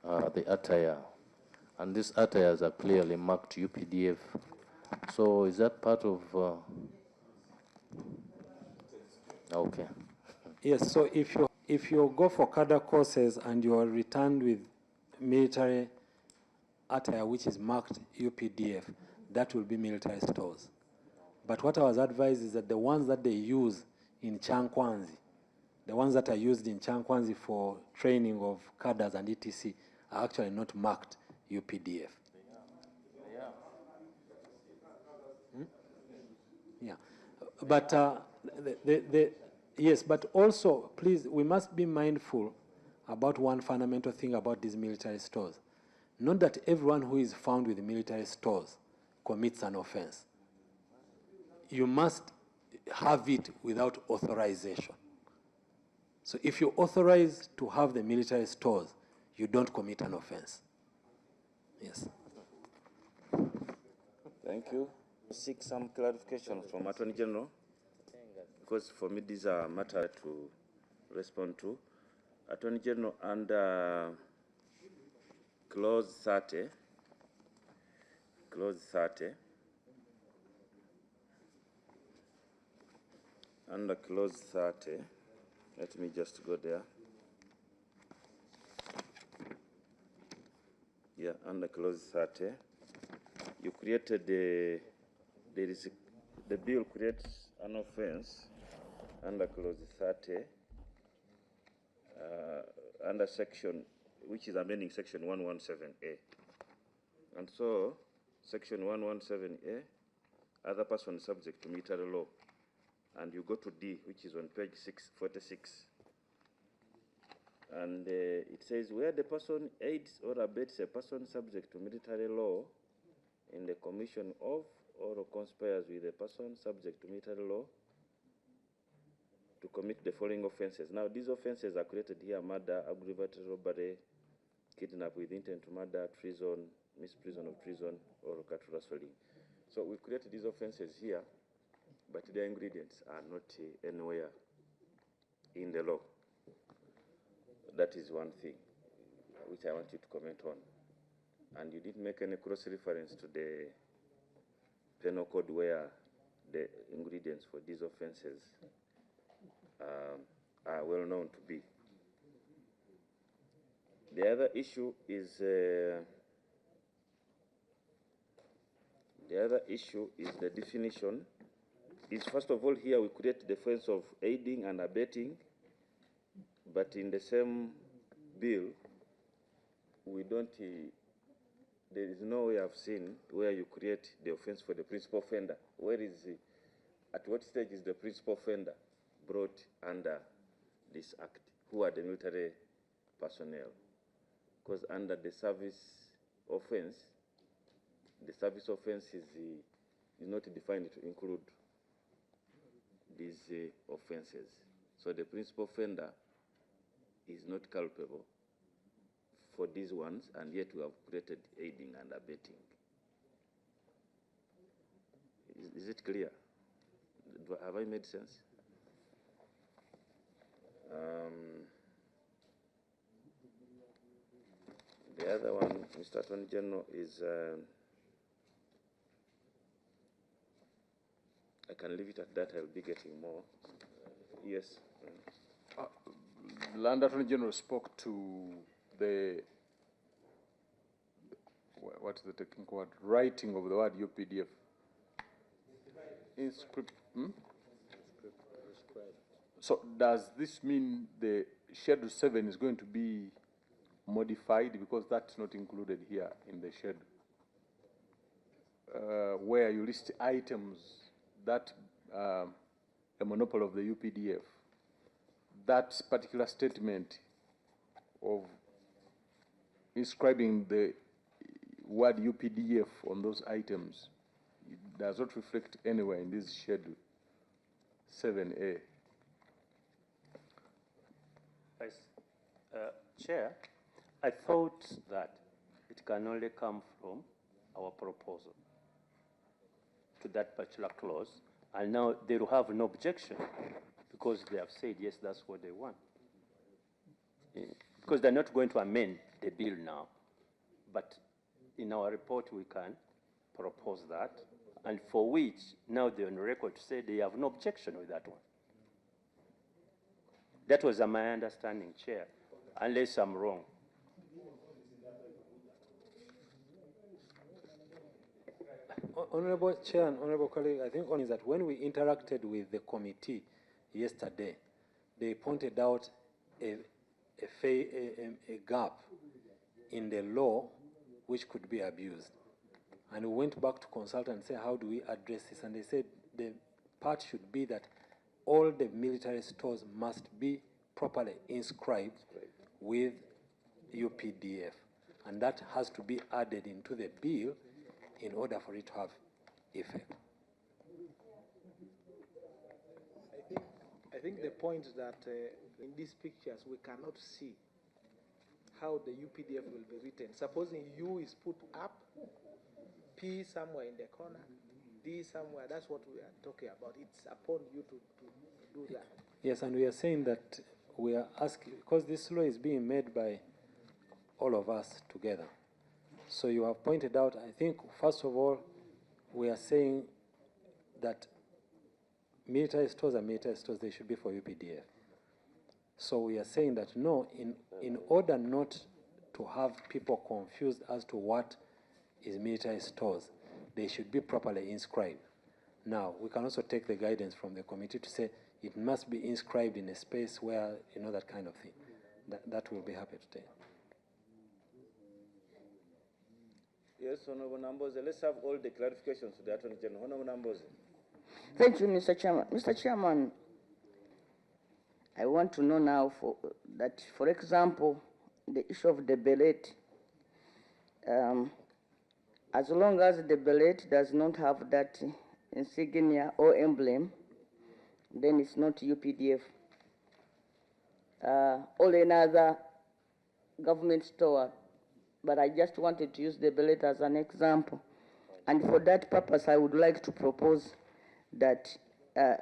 Speaker 3: the attire. And these attires are clearly marked UPDF. So is that part of... Okay.
Speaker 5: Yes, so if you go for cadre courses and you are returned with military attire which is marked UPDF, that will be military stores. But what I was advised is that the ones that they use in Chankwanzi, the ones that are used in Chankwanzi for training of cadres and etc. are actually not marked UPDF. Yeah. But yes, but also, please, we must be mindful about one fundamental thing about these military stores. Not that everyone who is found with military stores commits an offense. You must have it without authorization. So if you authorize to have the military stores, you don't commit an offense. Yes.
Speaker 2: Thank you. Seek some clarification from Attorney General, because for me these are matters to respond to. Attorney General, under clause 30, under clause 30, let me just go there. Yeah, under clause 30, you created the bill creates an offense under clause 30, under section, which is amending section 117A. And so, section 117A other person subject to military law, and you go to D, which is on page 646. And it says, where the person aids or abets a person subject to military law in the commission of or conspires with a person subject to military law to commit the following offenses. Now, these offenses are created here: murder, aggravated robbery, kidnap with intent to murder, treason, misprision of treason, or cattle rustling. So we've created these offenses here, but their ingredients are not anywhere in the law. That is one thing which I want you to comment on. And you didn't make any cross-reference to the penal code where the ingredients for these offenses are well known to be. The other issue is the definition. Is first of all, here we create the offense of aiding and abetting, but in the same bill, we don't. There is no way I've seen where you create the offense for the principal offender. Where is it? At what stage is the principal offender brought under this act? Who are the military personnel? Because under the service offense is not defined to include these offenses. So the principal offender is not culpable for these ones, and yet we have created aiding and abetting. Is it clear? Have I made sense? The other one, Mr. Attorney General, is I can leave it at that. I'll be getting more. Yes.
Speaker 13: Land Attorney General spoke to the, what's the technical word? Writing of the word UPDF. In script. So does this mean the Schedule 7 is going to be modified, because that's not included here in the schedule, where you list items that a monopoly of the UPDF? That particular statement of inscribing the word UPDF on those items, it does not reflect anywhere in this schedule 7A.
Speaker 9: Chair, I thought that it can only come from our proposal to that particular clause, and now they will have no objection because they have said, yes, that's what they want. Because they're not going to amend the bill now. But in our report, we can propose that, and for which now they're on record to say they have no objection with that one. That was my understanding, Chair, unless I'm wrong.
Speaker 5: Honorable Chair and Honorable colleague, I think one is that when we interacted with the committee yesterday, they pointed out a gap in the law which could be abused. And we went back to consult and say, how do we address this? And they said the part should be that all the military stores must be properly inscribed with UPDF. And that has to be added into the bill in order for it to have effect.
Speaker 10: I think the point is that in these pictures we cannot see how the UPDF will be written. Supposing U is put up, P somewhere in the corner, D somewhere, that's what we are talking about. It's upon you to do that.
Speaker 5: Yes, and we are saying that we are asking, because this law is being made by all of us together. So you have pointed out, I think, first of all, we are saying that military stores are military stores, they should be for UPDF. So we are saying that no, in order not to have people confused as to what is military stores, they should be properly inscribed. Now, we can also take the guidance from the committee to say it must be inscribed in a space where, you know, that kind of thing. That we'll be happy to take.
Speaker 11: Yes, Honorable Namboze. Let's have all the clarifications to the Attorney General. Honorable Namboze.
Speaker 1: Thank you, Mr. Chairman. Mr. Chairman, I want to know now that, for example, the issue of the bellet, as long as the bellet does not have that insignia or emblem, then it's not UPDF. Or another government store, but I just wanted to use the bellet as an example. And for that purpose, I would like to propose that the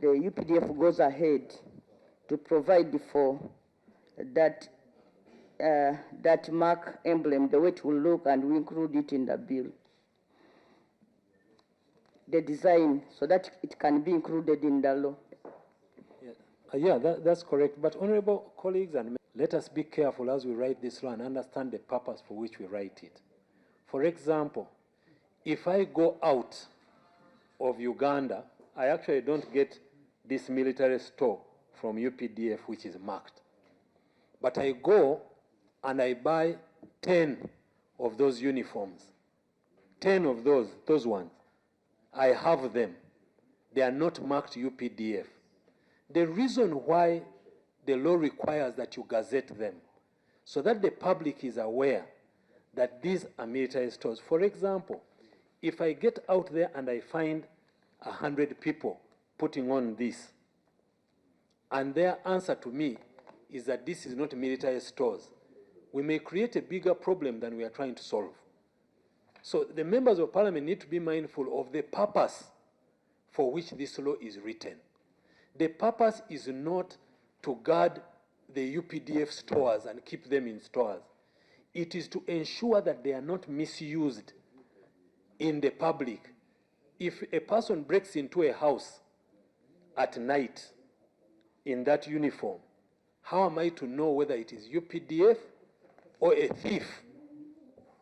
Speaker 1: UPDF goes ahead to provide for that that mark emblem, the way it will look, and we include it in the bill. The design, so that it can be included in the law.
Speaker 5: Yeah, that's correct. But honorable colleagues, and let us be careful as we write this law and understand the purpose for which we write it. For example, if I go out of Uganda, I actually don't get this military store from UPDF, which is marked. But I go and I buy 10 of those uniforms. 10 of those ones. I have them. They are not marked UPDF. The reason why the law requires that you gazette them, so that the public is aware that these are military stores. For example, if I get out there and I find 100 people putting on this, and their answer to me is that this is not military stores, we may create a bigger problem than we are trying to solve. So the members of parliament need to be mindful of the purpose for which this law is written. The purpose is not to guard the UPDF stores and keep them in stores. It is to ensure that they are not misused in the public. If a person breaks into a house at night in that uniform, how am I to know whether it is UPDF or a thief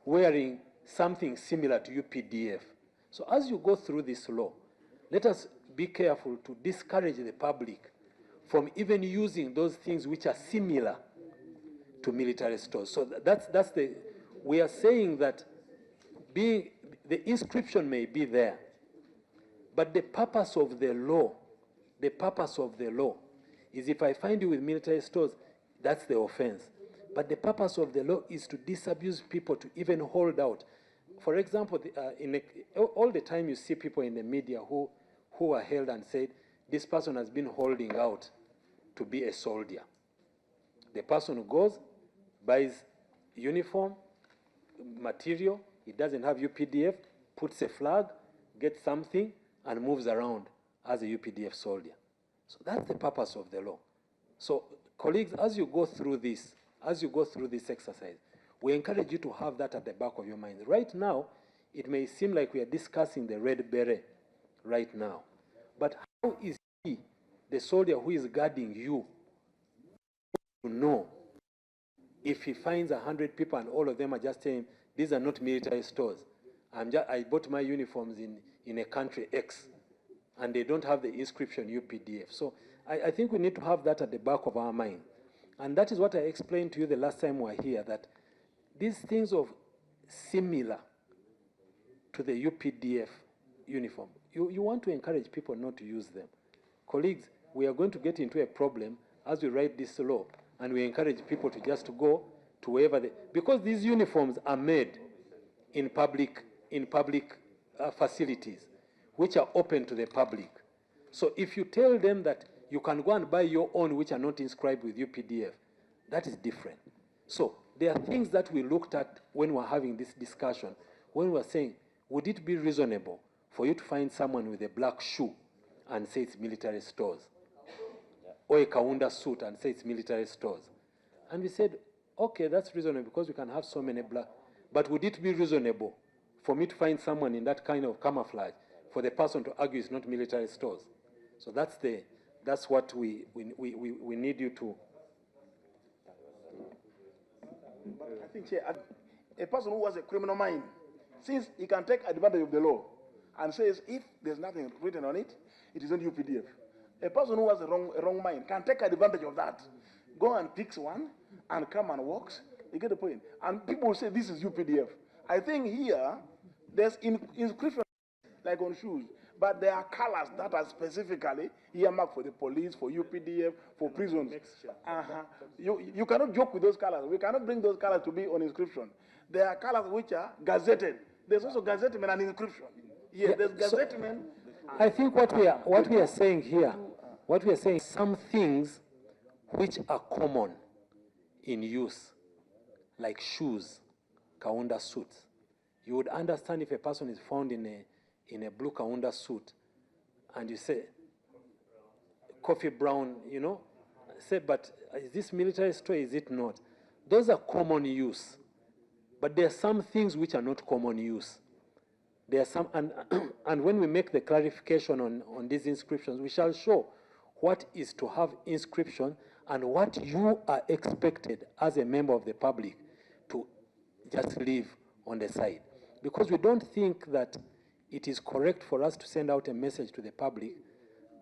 Speaker 5: wearing something similar to UPDF? So as you go through this law, let us be careful to discourage the public from even using those things which are similar to military stores. So we are saying that the inscription may be there, but the purpose of the law is, if I find you with military stores, that's the offense. But the purpose of the law is to disabuse people to even hold out. For example, all the time you see people in the media who are held and said, this person has been holding out to be a soldier. The person goes, buys uniform, material, it doesn't have UPDF, puts a flag, gets something, and moves around as a UPDF soldier. So that's the purpose of the law. So, colleagues, as you go through this exercise, we encourage you to have that at the back of your mind. Right now, it may seem like we are discussing the red beret right now. But how is he, the soldier who is guarding you, to know if he finds 100 people and all of them are just saying, these are not military stores? I bought my uniforms in a country X, and they don't have the inscription UPDF. So I think we need to have that at the back of our mind. And that is what I explained to you the last time we were here, that these things of similar to the UPDF uniform, you want to encourage people not to use them. Colleagues, we are going to get into a problem as we write this law, and we encourage people to just go to wherever because these uniforms are made in public facilities, which are open to the public. So if you tell them that you can go and buy your own which are not inscribed with UPDF, that is different. So there are things that we looked at when we were having this discussion, when we were saying, would it be reasonable for you to find someone with a black shoe and say it's military stores? Or a Kaunda suit and say it's military stores? And we said, okay, that's reasonable because we can have so many black. But would it be reasonable for me to find someone in that kind of camouflage for the person to argue it's not military stores? So that's what we need you to.
Speaker 4: But I think, Chair, a person who has a criminal mind, since he can take advantage of the law and says if there's nothing written on it, it is not UPDF. A person who has a wrong mind can take advantage of that, go and pick one and come and walks. You get the point. And people will say this is UPDF. I think here, there's inscription like on shoes, but there are colors that are specifically earmarked for the police, for UPDF, for prisons. You cannot joke with those colors. We cannot bring those colors to be on inscription. There are colors which are gazetted. There's also gazettement and inscription. Yes, there's gazettement.
Speaker 5: I think what we are saying here, what we are saying, some things which are common in use, like shoes, kaunda suits. You would understand if a person is found in a blue kaunda suit, and you say coffee brown, you know, say, but is this military store? Is it not? Those are common use, but there are some things which are not common use. There are some, and when we make the clarification on these inscriptions, we shall show what is to have inscription and what you are expected as a member of the public to just leave on the side. Because we don't think that it is correct for us to send out a message to the public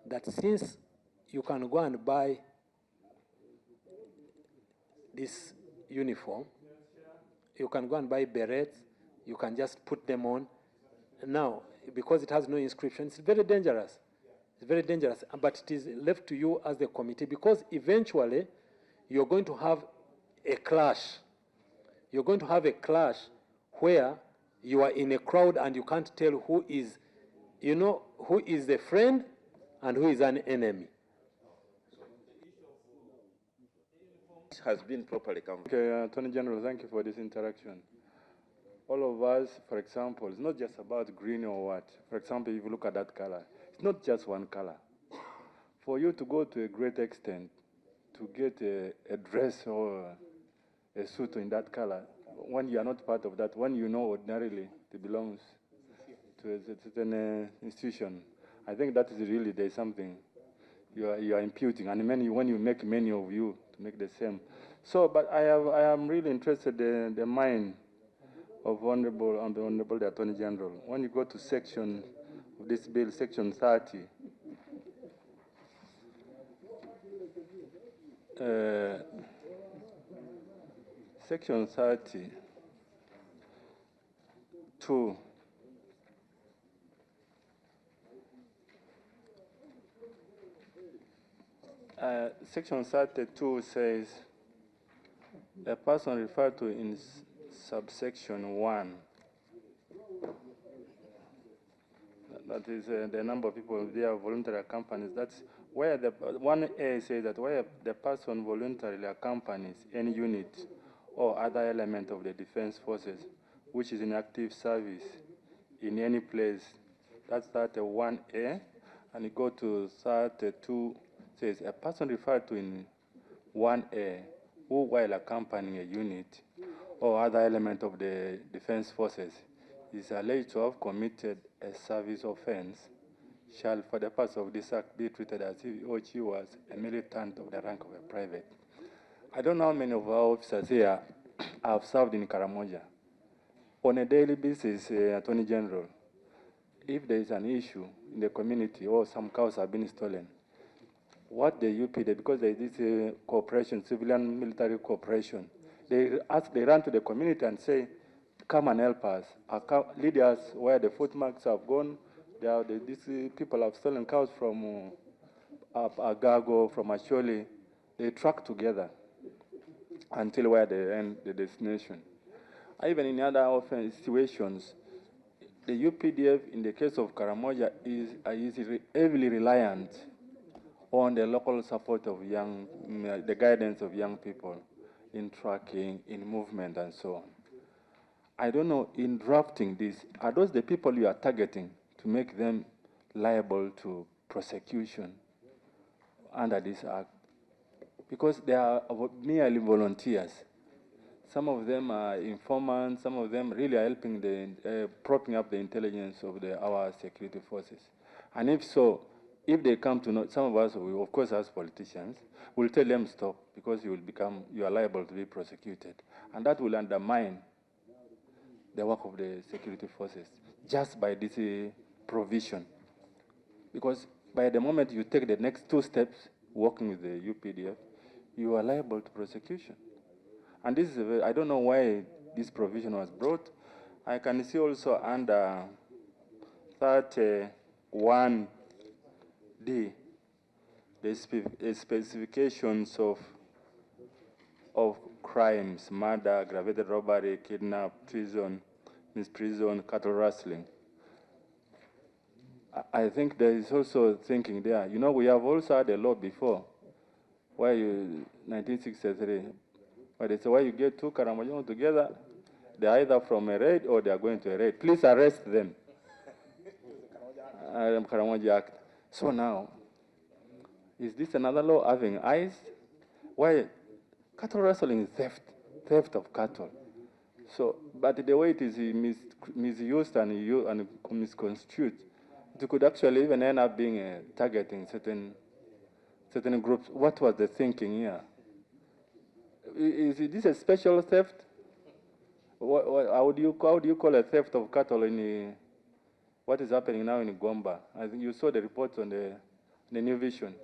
Speaker 5: that since you can go and buy this uniform, you can go and buy berets, you can just put them on. Now, because it has no inscription, it's very dangerous. It's very dangerous, but it is left to you as the committee, because eventually you're going to have a clash. You're going to have a clash where you are in a crowd and you can't tell who is, you know, who is a friend and who is an enemy.
Speaker 2: It has been properly covered.
Speaker 7: Okay, Attorney General, thank you for this interaction. All of us, for example, it's not just about green or what. For example, if you look at that color, it's not just one color. For you to go to a great extent to get a dress or a suit in that color, when you are not part of that, when you know ordinarily it belongs to a certain institution, I think that is really, there's something you are imputing, and when you make many of you to make the same. So, but I am really interested in the mind of the Honorable Attorney General. When you go to section of this bill, section 30, section 32, section 32 says, a person referred to in subsection 1, that is the number of people there voluntarily accompanies. That's where the 1A says that where the person voluntarily accompanies any unit or other element of the defense forces which is in active service in any place. That's 1A. And you go to 32, says a person referred to in 1A who, while accompanying a unit or other element of the defense forces, is alleged to have committed a service offense, shall, for the purpose of this act, be treated as if he or she was a militant of the rank of a private. I don't know how many of our officers here have served in Karamoja. On a daily basis, Attorney General, if there is an issue in the community or some cows have been stolen, what the UPDF, because there is this cooperation, civilian military cooperation, they run to the community and say, come and help us. Lead us where the footmarks have gone. These people have stolen cows from Agago, from Asholi. They track together until where they end the destination. Even in other offense situations, the UPDF, in the case of Karamoja, is heavily reliant on the local support of the guidance of young people in tracking, in movement, and so on. I don't know, in drafting this, are those the people you are targeting to make them liable to prosecution under this act? Because they are merely volunteers. Some of them are informants, some of them really are helping propping up the intelligence of our security forces. And if so, if they come to know, some of us, we, of course, as politicians, will tell them stop, because you are liable to be prosecuted. And that will undermine the work of the security forces just by this provision. Because by the moment you take the next 2 steps, working with the UPDF, you are liable to prosecution. And this is I don't know why this provision was brought. I can see also under 31D, the specifications of crimes: murder, aggravated robbery, kidnap, treason, misprision, cattle rustling. I think there is also thinking there. You know, we have also had a law before, where 1963, where they say, where you get two Karamojong together, they're either from a raid or they are going to a raid. Please arrest them. Karamoja Act. So now, is this another law having eyes? Why? Cattle rustling is theft of cattle. So, but the way it is misused and misconstrued, it could actually even end up being targeting certain groups. What was the thinking here? Is this a special theft? How do you call a theft of cattle in what is happening now in Gomba? I think you saw the reports on the New Vision.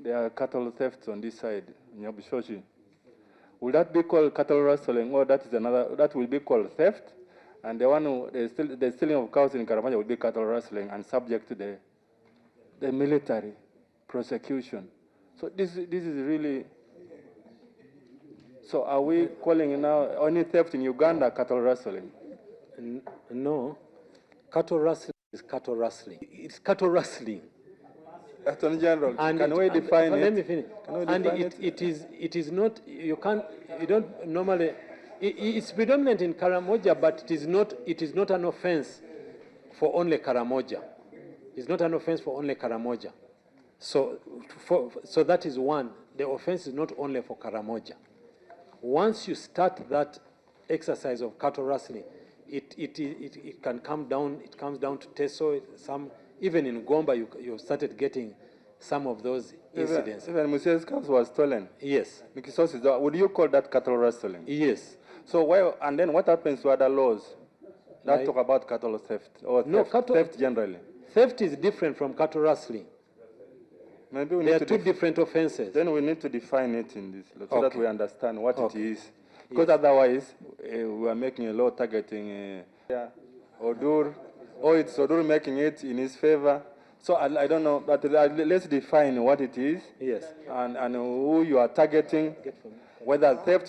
Speaker 7: There are cattle thefts on this side, in Yabushoshi. Will that be called cattle rustling, or that will be called theft? And the stealing of cows in Karamojong will be cattle rustling and subject to the military prosecution. So this is really. So are we calling now only theft in Uganda cattle rustling?
Speaker 5: No, cattle rustling is cattle rustling. It's cattle rustling.
Speaker 7: Attorney General, can we define it?
Speaker 5: Let me finish. And it is not, you don't normally, it's predominant in Karamoja, but it is not an offense for only Karamoja. It's not an offense for only Karamoja. So that is one. The offense is not only for Karamoja. Once you start that exercise of cattle rustling, it can come down. It comes down to Teso. Even in Gomba, you started getting some of those incidents.
Speaker 7: Even Musev's cows was stolen.
Speaker 5: Yes.
Speaker 7: Would you call that cattle rustling?
Speaker 5: Yes.
Speaker 7: So and then what happens to other laws that talk about cattle theft or theft generally?
Speaker 5: Theft is different from cattle rustling.
Speaker 7: Maybe we
Speaker 5: They
Speaker 7: need
Speaker 5: are two different offenses.
Speaker 7: Then we need to define it in this law so that we understand what it is. Because otherwise, we are making a law targeting Odur, or it's Odur making it in his favor. So I don't know, but let's define what it is.
Speaker 5: Yes.
Speaker 7: And who you are targeting. Whether theft,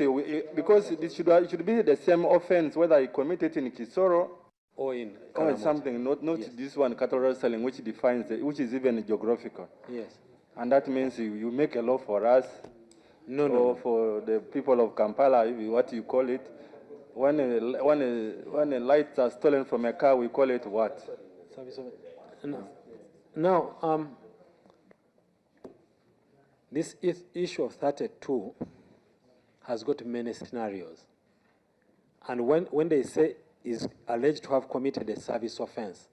Speaker 7: because it should be the same offense, whether you commit it in Kisoro
Speaker 5: or in
Speaker 7: something, not yes. This one, cattle rustling, which defines which is even geographical.
Speaker 5: Yes.
Speaker 7: And that means you make a law for us, for the people of Kampala, what you call it. When a lights are stolen from a car, we call it what?
Speaker 5: Now, this issue of 32 has got many scenarios. And when they say is alleged to have committed a service offense,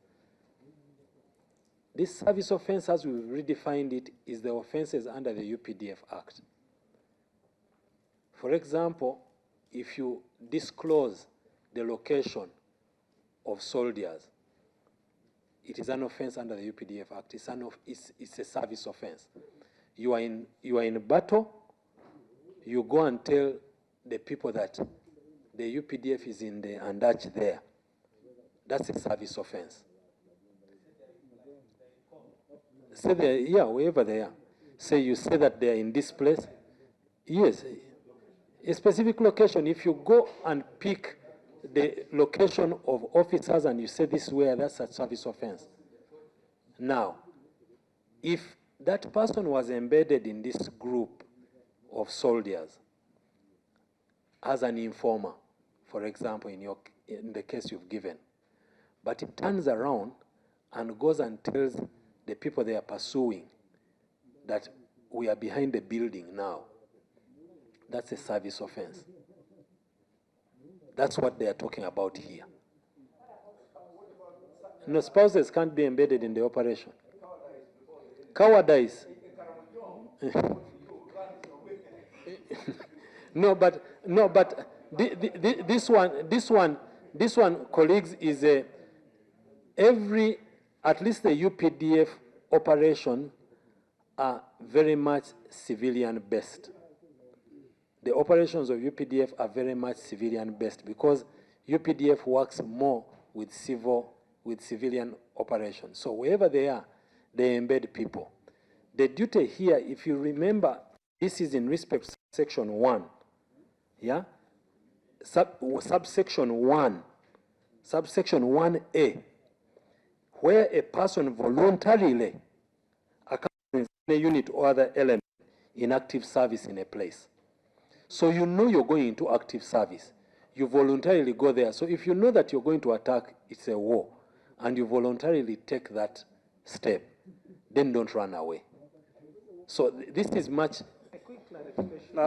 Speaker 5: this service offense, as we've redefined it, is the offenses under the UPDF Act. For example, if you disclose the location of soldiers, it is an offense under the UPDF Act. It's a service offense. You are in battle. You go and tell the people that the UPDF is in the Andach there. That's a service offense. Say wherever they are. Say you say that they are in this place. Yes, a specific location. If you go and pick the location of officers and you say this is where, that's a service offense. Now, if that person was embedded in this group of soldiers as an informer, for example, in the case you've given, but it turns around and goes and tells the people they are pursuing that we are behind the building now, that's a service offense. That's what they are talking about here. No, spouses can't be embedded in the operation. Cowardice. No, but this one, colleagues, is at least the UPDF operation are very much civilian-based. The operations of UPDF are very much civilian-based because UPDF works more with civilian operations. So wherever they are, they embed people. The duty here, if you remember, this is in respect of section 1. Yeah? Subsection 1, subsection 1A, where a person voluntarily accompanies a unit or other element in active service in a place. So you know you're going into active service. You voluntarily go there. So if you know that you're going to attack, it's a war, and you voluntarily take that step, then don't run away. So this is much.
Speaker 14: A quick clarification.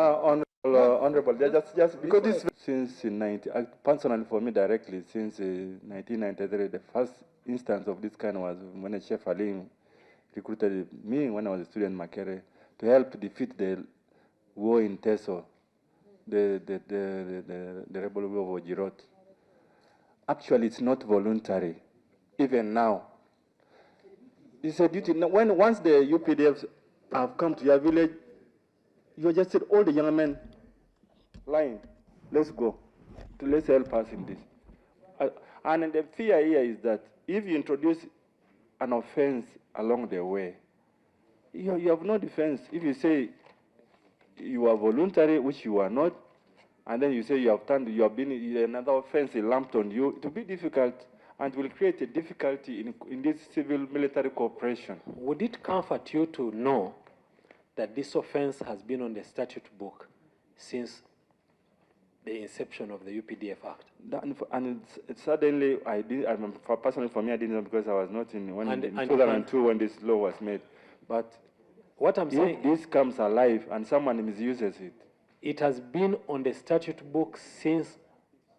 Speaker 7: Honorable, just because this since 90, personally for me directly, since 1993, the first instance of this kind was when Chef Alim recruited me when I was a student in Makere to help defeat the war in Teso, the rebel war of Ojirot. Actually, it's not voluntary, even now. It's a duty. Once the UPDFs have come to your village, you just said all the young men lying. Let's go. Let's help us in this. And the fear here is that if you introduce an offense along the way, you have no defense. If you say you are voluntary, which you are not, and then you say you have been another offense lumped on you, it will be difficult and will create a difficulty in this civil-military cooperation.
Speaker 5: Would it comfort you to know that this offense has been on the statute book since the inception of the UPDF Act?
Speaker 7: And suddenly, personally for me, I didn't know because I was not in 2002 when this law was made. But
Speaker 5: what I'm saying,
Speaker 7: this comes alive and someone misuses it.
Speaker 5: It has been on the statute book since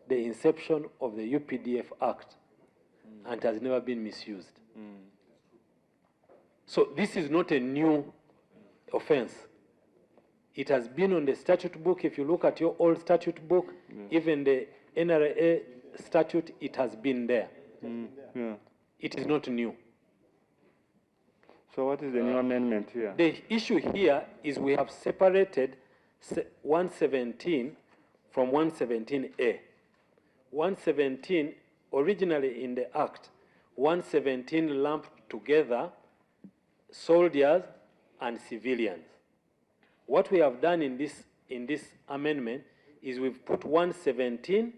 Speaker 5: the inception of the UPDF Act and has never been misused. So this is not a new offense. It has been on the statute book. If you look at your old statute book, even the NRA statute, it has been there. It is not new.
Speaker 7: So what is the new amendment here?
Speaker 5: The issue here is we have separated 117 from 117A. 117, originally in the Act, 117 lumped together soldiers and civilians. What we have done in this amendment is we've put 117,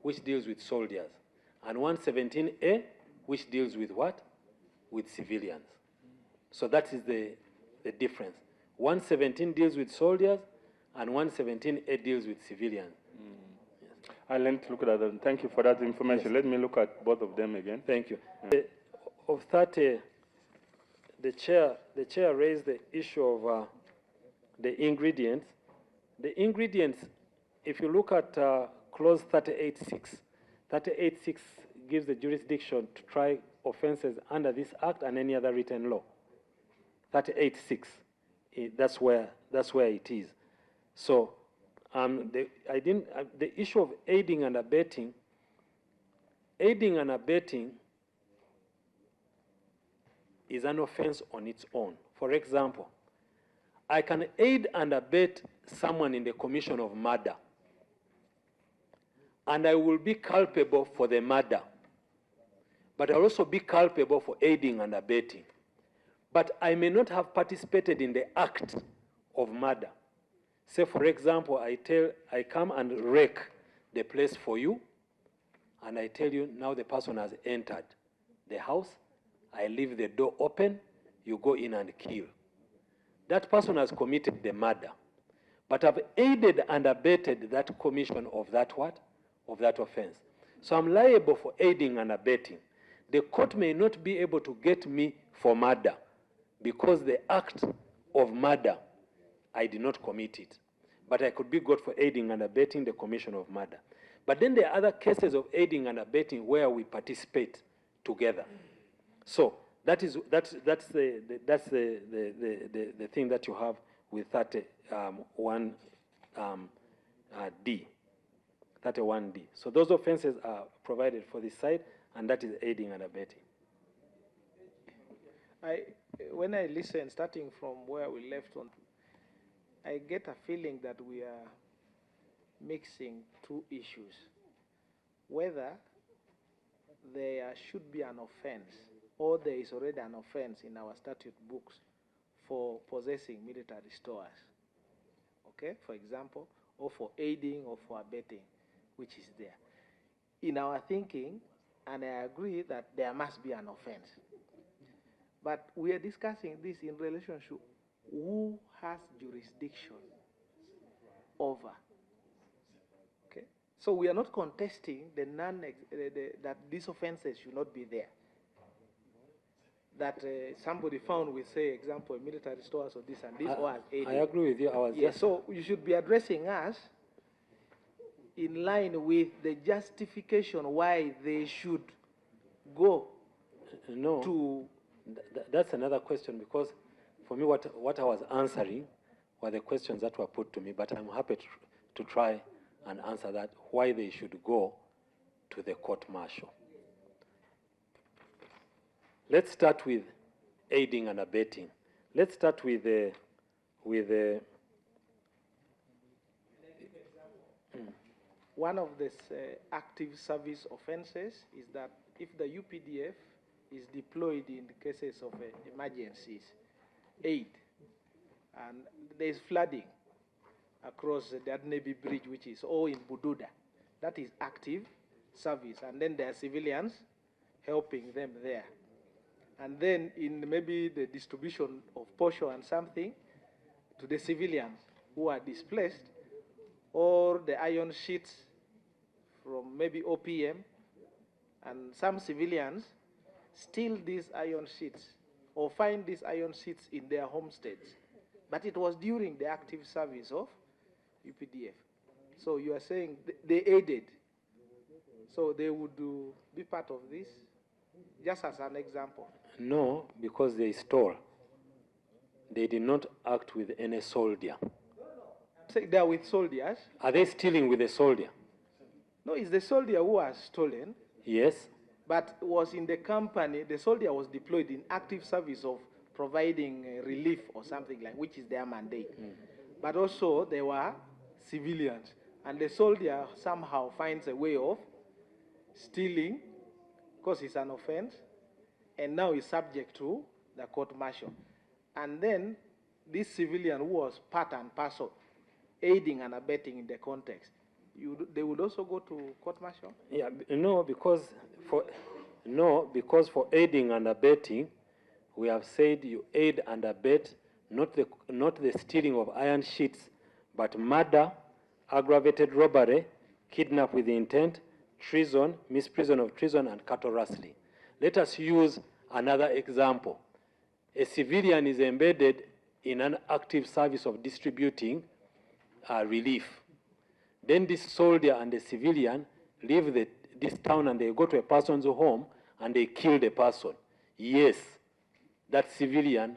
Speaker 5: which deals with soldiers, and 117A, which deals with what? With civilians. So that is the difference. 117 deals with soldiers, and 117A deals with civilians.
Speaker 7: I'll look at that. Thank you for that information. Yes. Let me look at both of them again.
Speaker 5: Thank you. Of 30, the chair raised the issue of the ingredients. The ingredients, if you look at clause 38.6, 38.6 gives the jurisdiction to try offenses under this act and any other written law. 38.6, that's where it is. So the issue of aiding and abetting is an offense on its own. For example, I can aid and abet someone in the commission of murder, and I will be culpable for the murder, but I'll also be culpable for aiding and abetting. But I may not have participated in the act of murder. Say, for example, I come and wreck the place for you, and I tell you now the person has entered the house, I leave the door open, you go in and kill. That person has committed the murder, but I've aided and abetted that commission of that what? Of that offense. So I'm liable for aiding and abetting. The court may not be able to get me for murder because the act of murder, I did not commit it. But I could be got for aiding and abetting the commission of murder. But then there are other cases of aiding and abetting where we participate together. So that's the thing that you have with 31D. 31D. So those offenses are provided for this side, and that is aiding and abetting.
Speaker 14: When I listen, starting from where we left on, I get a feeling that we are mixing two issues. whether there should be an offense or there is already an offense in our statute books for possessing military stores, okay, for example, or for aiding or for abetting, which is there. In our thinking, and I agree that there must be an offense, but we are discussing this in relation to who has jurisdiction over. Okay, so we are not contesting that these offenses should not be there. That somebody found with, say, example, military stores or this and this, or as aiding.
Speaker 5: I agree with you.
Speaker 14: So you should be addressing us in line with the justification why they should go to.
Speaker 5: That's another question, because for me, what I was answering were the questions that were put to me, but I'm happy to try and answer that, why they should go to the court-martial. Let's start with aiding and abetting. Let's start with
Speaker 14: one of these active service offenses is that if the UPDF is deployed in the cases of emergencies, aid, and there is flooding across the Adnebi Bridge, which is all in Bududa, that is active service, and then there are civilians helping them there. And then in maybe the distribution of posho and something to the civilians who are displaced, or the iron sheets from maybe OPM, and some civilians steal these iron sheets or find these iron sheets in their homesteads. But it was during the active service of UPDF. So you are saying they aided. So they would be part of this, just as an example.
Speaker 5: No, because they stole. They did not act with any soldier.
Speaker 14: Say they are with soldiers.
Speaker 5: Are they stealing with a soldier?
Speaker 14: No, it's the soldier who has stolen.
Speaker 5: Yes.
Speaker 14: But was in the company, the soldier was deployed in active service of providing relief or something like, which is their mandate. But also there were civilians, and the soldier somehow finds a way of stealing, because it's an offense, and now is subject to the court-martial. And then this civilian who was part and parcel, aiding and abetting in the context, they would also go to court-martial?
Speaker 5: Yeah, because for aiding and abetting, we have said you aid and abet not the stealing of iron sheets, but murder, aggravated robbery, kidnap with intent, treason, misprision of treason, and cattle rustling. Let us use another example. A civilian is embedded in an active service of distributing relief. Then this soldier and the civilian leave this town and they go to a person's home and they kill the person. Yes, that civilian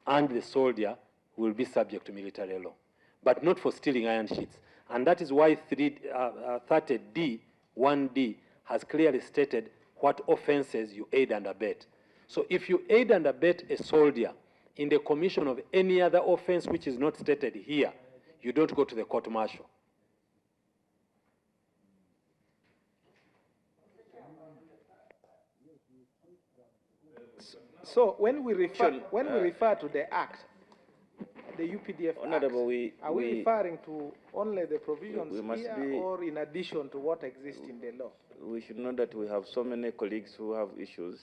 Speaker 5: and the soldier will be subject to military law, but not for stealing iron sheets. And that is why 30D, 1D, has clearly stated what offenses you aid and abet. So if you aid and abet a soldier in the commission of any other offense which is not stated here, you don't go to the court-martial.
Speaker 14: So when we refer to the Act, the UPDF Act, are we referring to only the provisions here or in addition to what exists in the law?
Speaker 2: We should know that we have so many colleagues who have issues,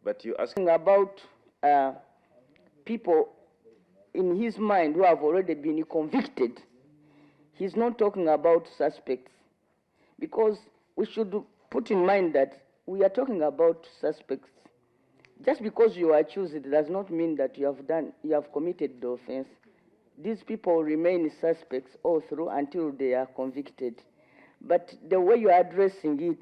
Speaker 2: but you ask
Speaker 1: about people in his mind who have already been convicted. He's not talking about suspects, because we should put in mind that we are talking about suspects. Just because you are accused, it does not mean that you have committed the offense. These people remain suspects all through until they are convicted. But the way you are addressing it,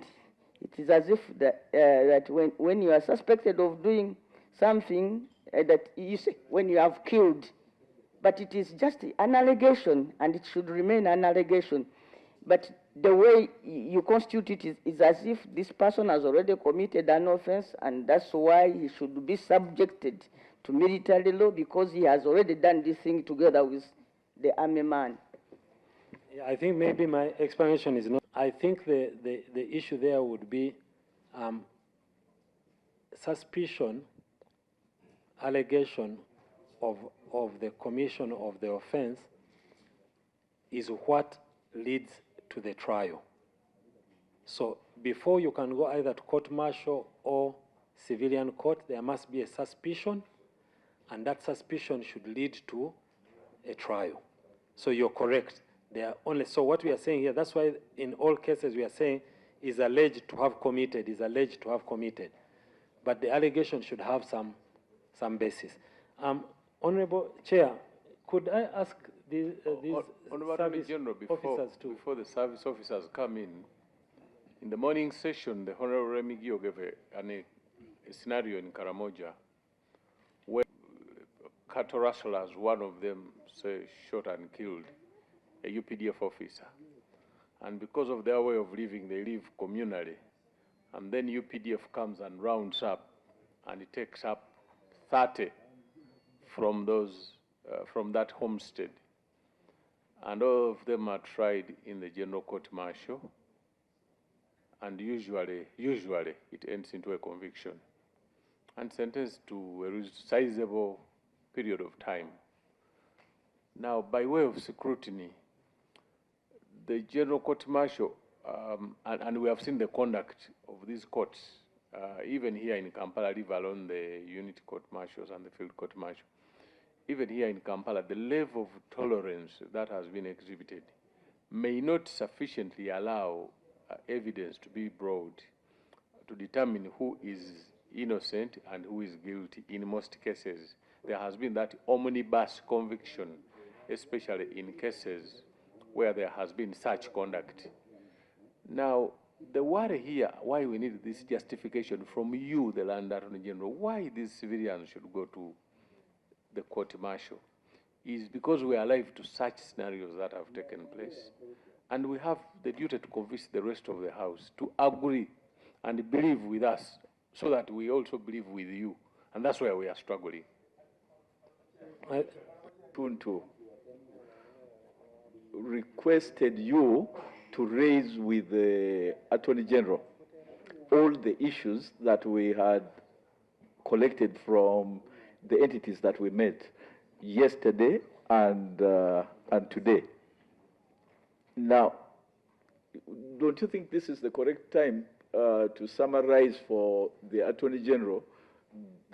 Speaker 1: it is as if that when you are suspected of doing something that you say, when you have killed, but it is just an allegation, and it should remain an allegation. But the way you constitute it is as if this person has already committed an offense, and that's why he should be subjected to military law, because he has already done this thing together with the army man.
Speaker 12: Yeah, I think maybe my explanation is not. I think the issue there would be suspicion, allegation of the commission of the offense is what leads to the trial. So before you can go either to court-martial or civilian court, there must be a suspicion, and that suspicion should lead to a trial. So you're correct. They are only, so what we are saying here, that's why in all cases we are saying is alleged to have committed, is alleged to have committed. But the allegation should have some basis. Honorable Chair, could I ask these
Speaker 13: Attorney General, before the service officers come in the morning session, the Honorable Remigio gave a scenario in Karamoja where cattle rustlers, one of them, say, shot and killed a UPDF officer. And because of their way of living, they live communally. And then UPDF comes and rounds up, and it takes up 30 from that homestead. And all of them are tried in the general court-martial, and usually it ends into a conviction and sentenced to a sizable period of time. Now, by way of scrutiny, the general court-martial, and we have seen the conduct of these courts, even here in Kampala, leave alone the unit court-martials and the field court-martial. Even here in Kampala, the level of tolerance that has been exhibited may not sufficiently allow evidence to be brought to determine who is innocent and who is guilty. In most cases, there has been that omnibus conviction, especially in cases where there has been such conduct. Now, the worry here, why we need this justification from you, the Land Attorney General, why these civilians should go to the court-martial, is because we are alive to such scenarios that have taken place. And we have the duty to convince the rest of the House to agree and believe with us so that we also believe with you. And that's where we are struggling.
Speaker 8: Punto requested you to raise with the Attorney General all the issues that we had collected from the entities that we met yesterday and today. Now, don't you think this is the correct time to summarize for the Attorney General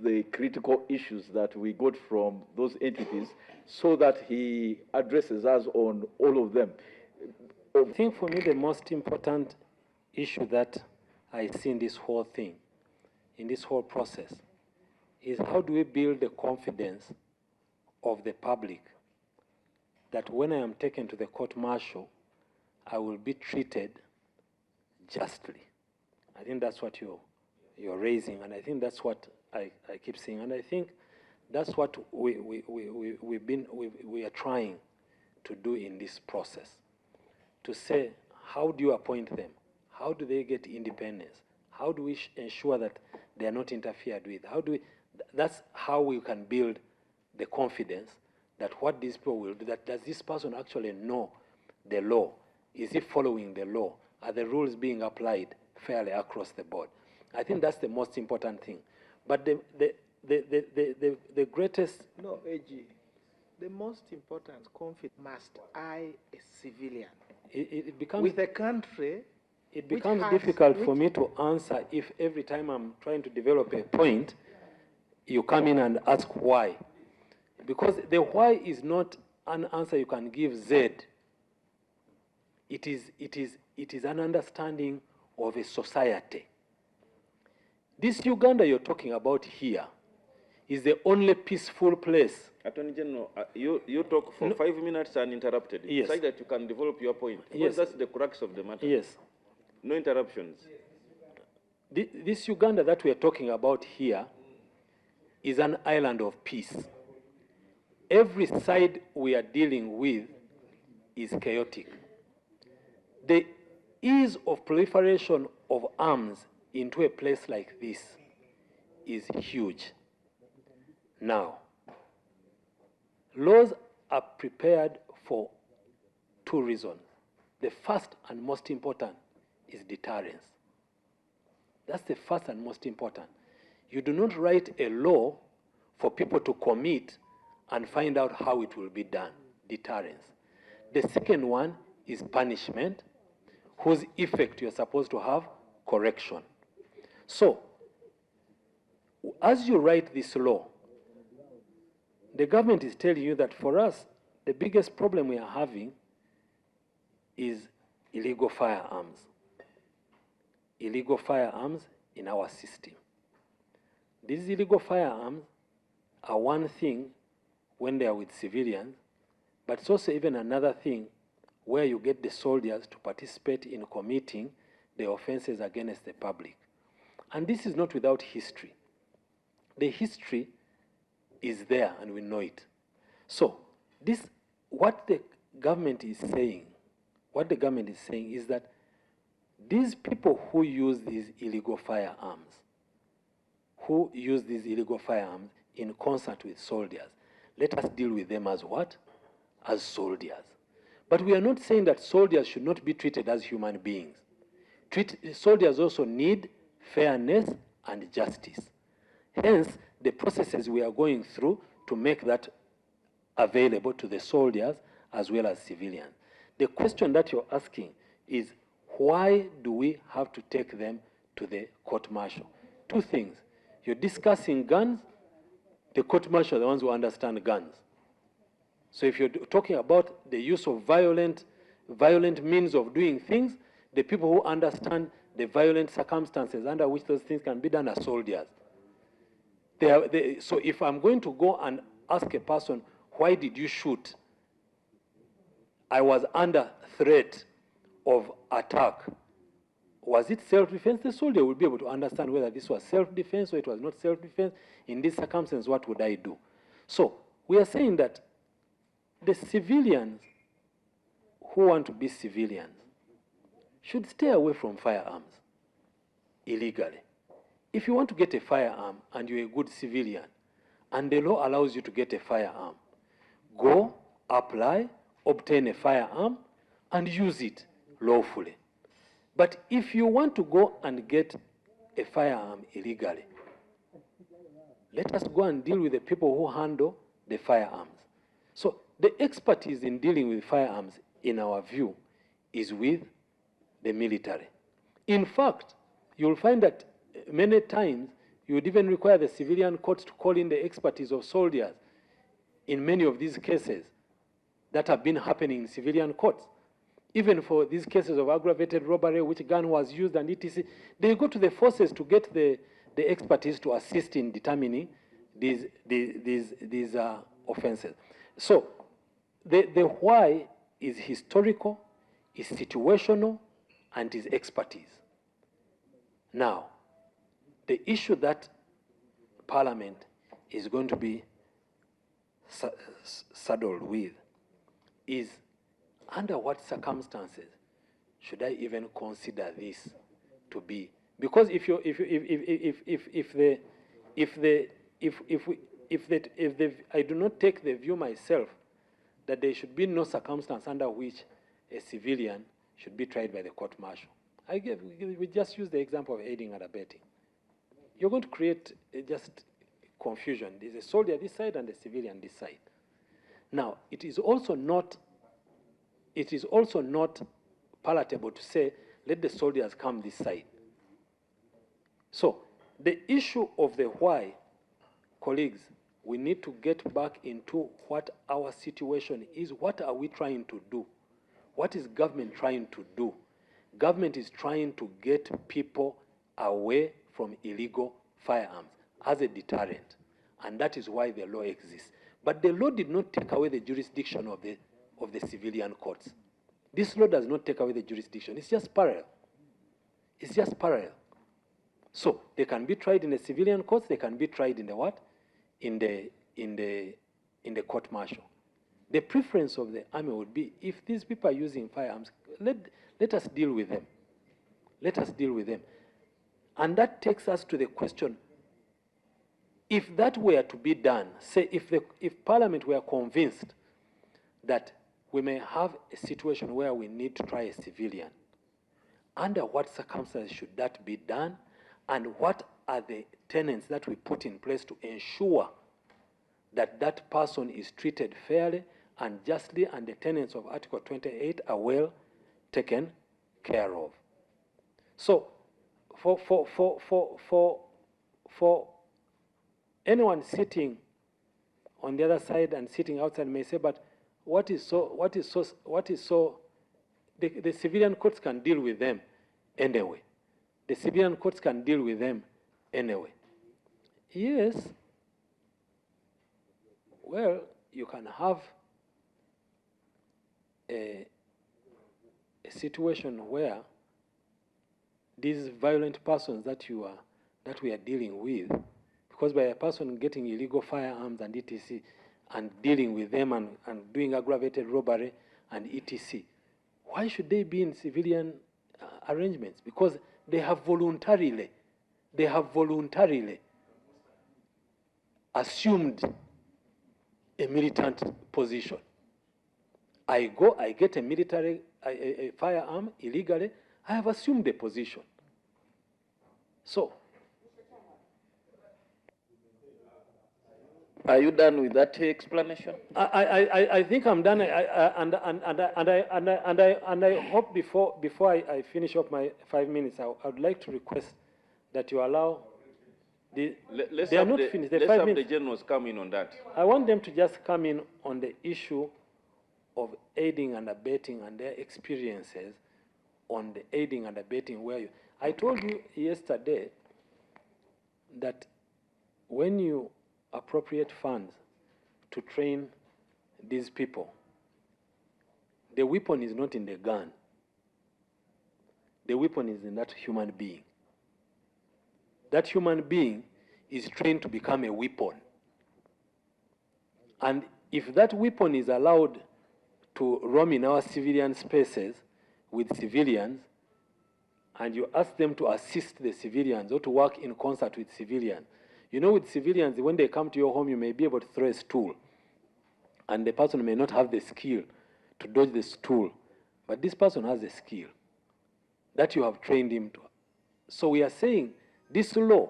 Speaker 8: the critical issues that we got from those entities so that he addresses us on all of them?
Speaker 12: I think for me the most important issue that I see in this whole thing, in this whole process, is how do we build the confidence of the public that when I am taken to the court-martial, I will be treated justly. I think that's what you're raising, and I think that's what I keep saying, and I think that's what we are trying to do in this process, to say, how do you appoint them? How do they get independence? How do we ensure that they are not interfered with? How do we? That's how we can build the confidence that what these people will do, that does this person actually know the law? Is he following the law? Are the rules being applied fairly across the board? I think that's the most important thing. But the greatest...
Speaker 14: No, AG, the most important conflict must I, a civilian.
Speaker 12: It becomes...
Speaker 14: With a country...
Speaker 12: It becomes difficult for me to answer if every time I'm trying to develop a point, you come in and ask why. Because the why is not an answer you can give Z. It is an understanding of a society. This Uganda you're talking about here is the only peaceful place.
Speaker 2: Attorney General, you talk for 5 minutes uninterrupted.
Speaker 12: Yes.
Speaker 2: So that you can develop your point. Because
Speaker 12: Yes.
Speaker 2: that's the crux of the matter.
Speaker 12: Yes.
Speaker 2: No interruptions.
Speaker 12: This Uganda that we are talking about here is an island of peace. Every side we are dealing with is chaotic. The ease of proliferation of arms into a place like this is huge. Now, laws are prepared for two reasons.
Speaker 5: the first and most important is deterrence. That's the first and most important. You do not write a law for people to commit and find out how it will be done, deterrence. The second one is punishment, whose effect you're supposed to have correction. So, as you write this law, the government is telling you that for us, the biggest problem we are having is illegal firearms. Illegal firearms in our system. These illegal firearms are one thing when they are with civilians, but it's also even another thing where you get the soldiers to participate in committing the offenses against the public. And this is not without history. The history is there and we know it. So, what the government is saying is that these people who use these illegal firearms, in concert with soldiers, let us deal with them as what? As soldiers. But we are not saying that soldiers should not be treated as human beings. Soldiers also need fairness and justice. Hence, the processes we are going through to make that available to the soldiers as well as civilians. The question that you're asking is, why do we have to take them to the court-martial? Two things. You're discussing guns, the court-martial are the ones who understand guns. So if you're talking about the use of violent means of doing things, the people who understand the violent circumstances under which those things can be done are soldiers. So if I'm going to go and ask a person, why did you shoot? I was under threat of attack. Was it self-defense? The soldier will be able to understand whether this was self-defense or it was not self-defense. In this circumstance, what would I do? So we are saying that the civilians who want to be civilians should stay away from firearms illegally. If you want to get a firearm and you're a good civilian and the law allows you to get a firearm, go, apply, obtain a firearm and use it lawfully. But if you want to go and get a firearm illegally, let us go and deal with the people who handle the firearms. So the expertise in dealing with firearms, in our view, is with the military. In fact, you'll find that many times you would even require the civilian courts to call in the expertise of soldiers in many of these cases that have been happening in civilian courts. Even for these cases of aggravated robbery, which gun was used and etc., they go to the forces to get the expertise to assist in determining these offenses. So the why is historical, is situational, and is expertise. Now, the issue that Parliament is going to be saddled with is, under what circumstances should I even consider this to be? Because if I do not take the view myself that there should be no circumstance under which a civilian should be tried by the court-martial. We just use the example of aiding and abetting. You're going to create just confusion. There's a soldier this side and a civilian this side. Now, it is also not palatable to say, let the soldiers come this side. So, the issue of the why, colleagues, we need to get back into what our situation is. What are we trying to do? What is government trying to do? Government is trying to get people away from illegal firearms as a deterrent. And that is why the law exists. But the law did not take away the jurisdiction of the civilian courts. This law does not take away the jurisdiction. It's just parallel. It's just parallel. So they can be tried in the civilian courts. They can be tried in the what? In the court-martial. The preference of the army would be, if these people are using firearms, let us deal with them. Let us deal with them. And that takes us to the question, if that were to be done, say if Parliament were convinced that we may have a situation where we need to try a civilian. Under what circumstances should that be done? And what are the tenets that we put in place to ensure that that person is treated fairly and justly, and the tenets of Article 28 are well taken care of? So, for anyone sitting on the other side and sitting outside may say, but the civilian courts can deal with them anyway. The civilian courts can deal with them anyway. Yes. Well, you can have a situation where these violent persons that we are dealing with, because by a person getting illegal firearms and etc., and dealing with them and doing aggravated robbery and etc., why should they be in civilian arrangements? Because they have voluntarily assumed a militant position. I get a military a firearm illegally, I have assumed a position. So,
Speaker 6: are you done with that explanation?
Speaker 5: I think I'm done, and I hope before I finish up my 5 minutes, I would like to request that you allow the.
Speaker 2: Let's
Speaker 5: they are not finished. The 5 minutes.
Speaker 2: The generals come in on that.
Speaker 5: I want them to just come in on the issue of aiding and abetting and their experiences on the aiding and abetting. Where I told you yesterday that when you appropriate funds to train these people, the weapon is not in the gun. The weapon is in that human being. That human being is trained to become a weapon. And if that weapon is allowed to roam in our civilian spaces with civilians, and you ask them to assist the civilians or to work in concert with civilians. You know, with civilians, when they come to your home, you may be able to throw a stool, and the person may not have the skill to dodge the stool, but this person has the skill that you have trained him to. So we are saying this law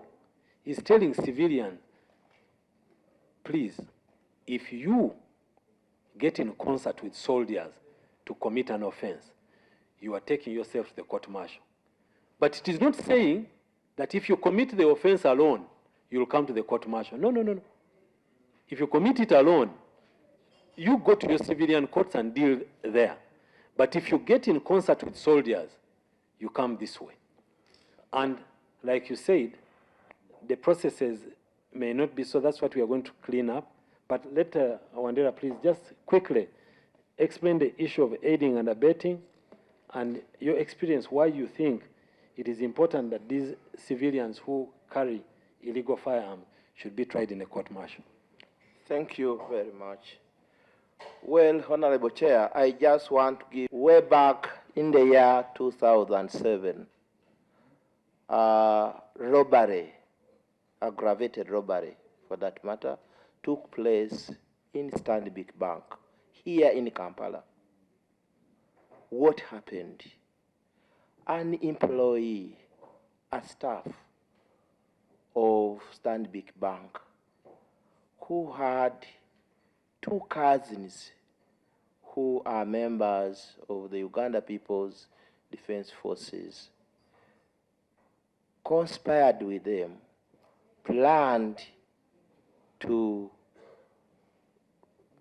Speaker 5: is telling civilians, please, if you get in concert with soldiers to commit an offense, you are taking yourself to the court-martial. But it is not saying that if you commit the offense alone, you will come to the court-martial. No, no, no, no. If you commit it alone, you go to your civilian courts and deal there. But if you get in concert with soldiers, you come this way. And like you said, the processes may not be so. That's what we are going to clean up. But let Wandera please just quickly explain the issue of aiding and abetting and your experience, why you think it is important that these civilians who carry illegal firearms should be tried in a court-martial.
Speaker 6: Thank you very much. Well, Honorable Chair, I just want to give way back in the year 2007, robbery, aggravated robbery for that matter, took place in Stanbic Bank here in Kampala. What happened? An employee, a staff of Stanbic Bank who had two cousins who are members of the Uganda People's Defense Forces, conspired with them, planned to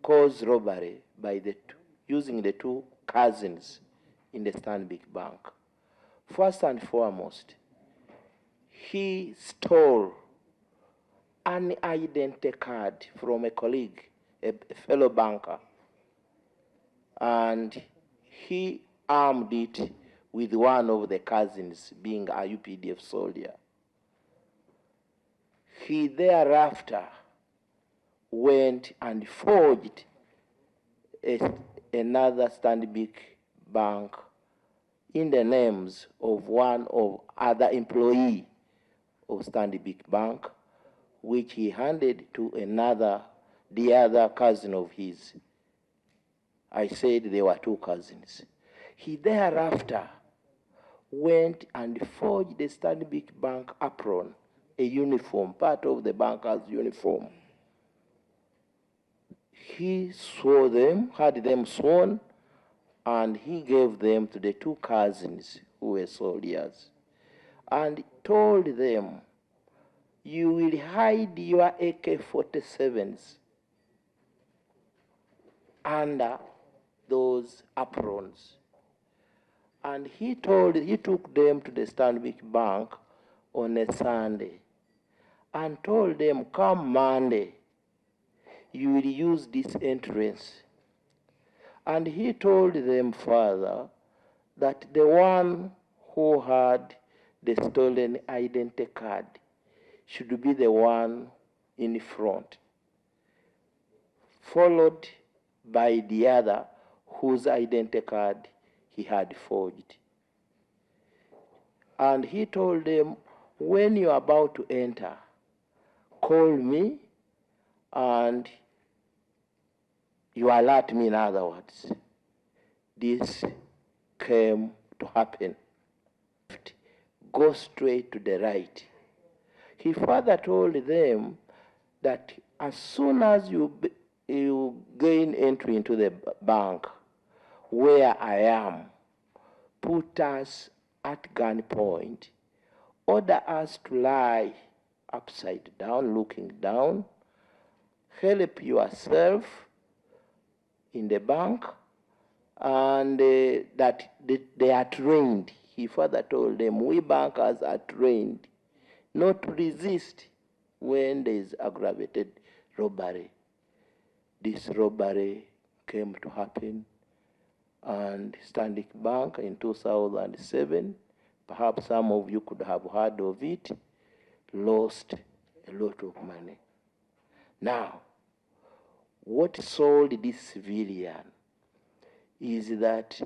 Speaker 6: cause robbery by using the two cousins in the Stanbic Bank. First and foremost, he stole an identity card from a colleague, a fellow banker, and he armed it with one of the cousins being a UPDF soldier. He thereafter went and forged another Stanbic Bank in the names of one of other employee of Stanbic Bank, which he handed to the other cousin of his, I said they were two cousins. He thereafter went and forged the Stanbic Bank apron, a uniform, part of the banker's uniform. He swore them, had them sworn, and he gave them to the two cousins who were soldiers, and told them, you will hide your AK-47s under those aprons. And he took them to the Stanbic Bank on a Sunday and told them, come Monday, you will use this entrance. And he told them further that the one who had the stolen identity card should be the one in front, followed by the other whose identity card he had forged. And he told them, when you are about to enter, call me and you alert me, in other words. This came to happen. Go straight to the right. He further told them that as soon as you gain entry into the bank, where I am, put us at gunpoint, order us to lie upside down, looking down, help yourself in the bank, and that they are trained. He further told them, we bankers are trained not to resist when there is aggravated robbery. This robbery came to happen, and Stanbic Bank in 2007, perhaps some of you could have heard of it, lost a lot of money. Now, what sold this civilian is that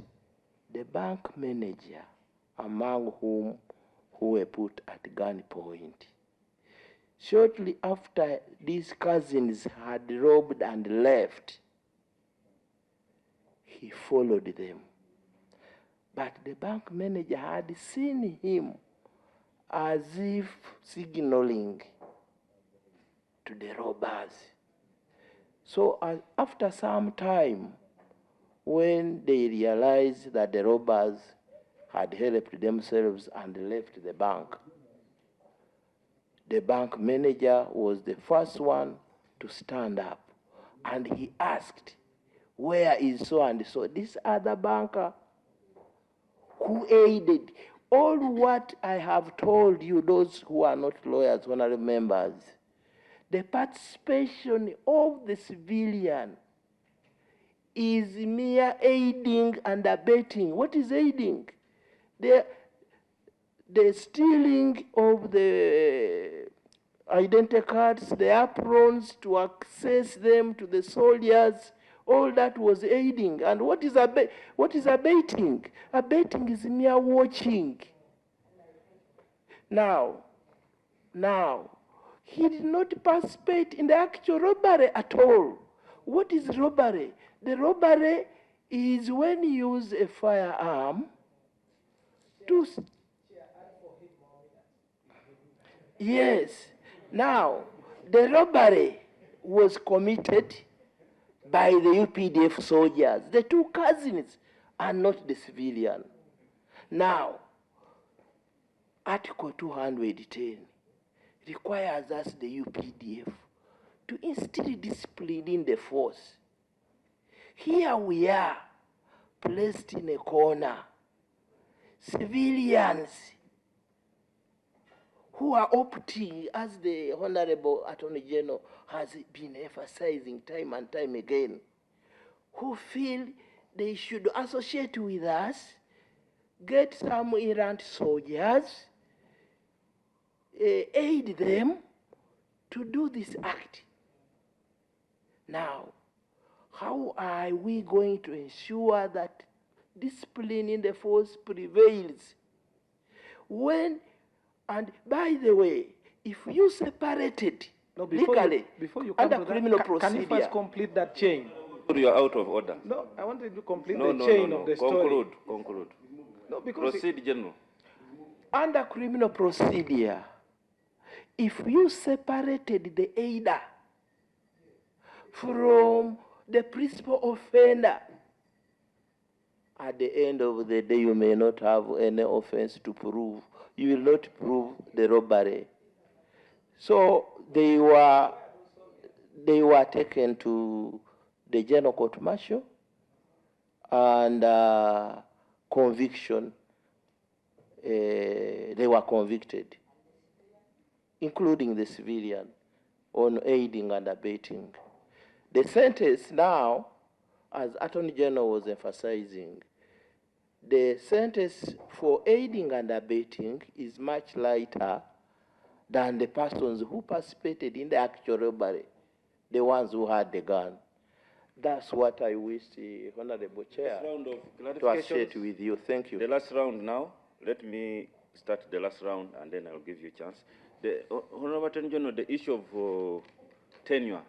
Speaker 6: the bank manager, among whom who were put at gunpoint, shortly after these cousins had robbed and left, he followed them. But the bank manager had seen him as if signaling to the robbers. So after some time, when they realized that the robbers had helped themselves and left the bank manager was the first one to stand up, and he asked, where is so-and-so, this other banker who aided? All what I have told you, those who are not lawyers, honorable members, the participation of the civilian is mere aiding and abetting. What is aiding? The stealing of the identity cards, the aprons to access them to the soldiers, all that was aiding. And what is abetting? Abetting is mere watching. Now, he did not participate in the actual robbery at all. What is robbery? The robbery is when you use a firearm to... Yes. Now, the robbery was committed by the UPDF soldiers. The two cousins are not the civilian. Now, Article 210 requires us, the UPDF, to instill discipline in the force. Here we are, placed in a corner. Civilians who are opting, as the Honorable Attorney General has been emphasizing time and time again, who feel they should associate with us, get some errant soldiers, aid them to do this act. Now, how are we going to ensure that discipline in the force prevails? When, and by the way, if you separated legally
Speaker 14: before you come
Speaker 6: under
Speaker 14: to
Speaker 6: criminal
Speaker 14: that,
Speaker 6: procedure...
Speaker 14: Can you first complete that chain?
Speaker 2: You are out of order.
Speaker 14: No, I wanted to complete
Speaker 2: No,
Speaker 14: the
Speaker 2: no,
Speaker 14: chain
Speaker 2: no, no.
Speaker 14: of the story.
Speaker 2: Conclude.
Speaker 14: No, because
Speaker 2: Proceed, General.
Speaker 6: Under criminal procedure, if you separated the aider from the principal offender, at the end of the day, you may not have any offense to prove. You will not prove the robbery. So they were taken to the general court martial and conviction. They were convicted, including the civilian, on aiding and abetting. The sentence now, as Attorney General was emphasizing, the sentence for aiding and abetting is much lighter than the persons who participated in the actual robbery, the ones who had the gun. That's what I wish the Honorable Chair to associate with you. Thank you.
Speaker 2: The last round now. Let me start the last round and then I'll give you a chance. The Honorable Attorney General, the issue of tenure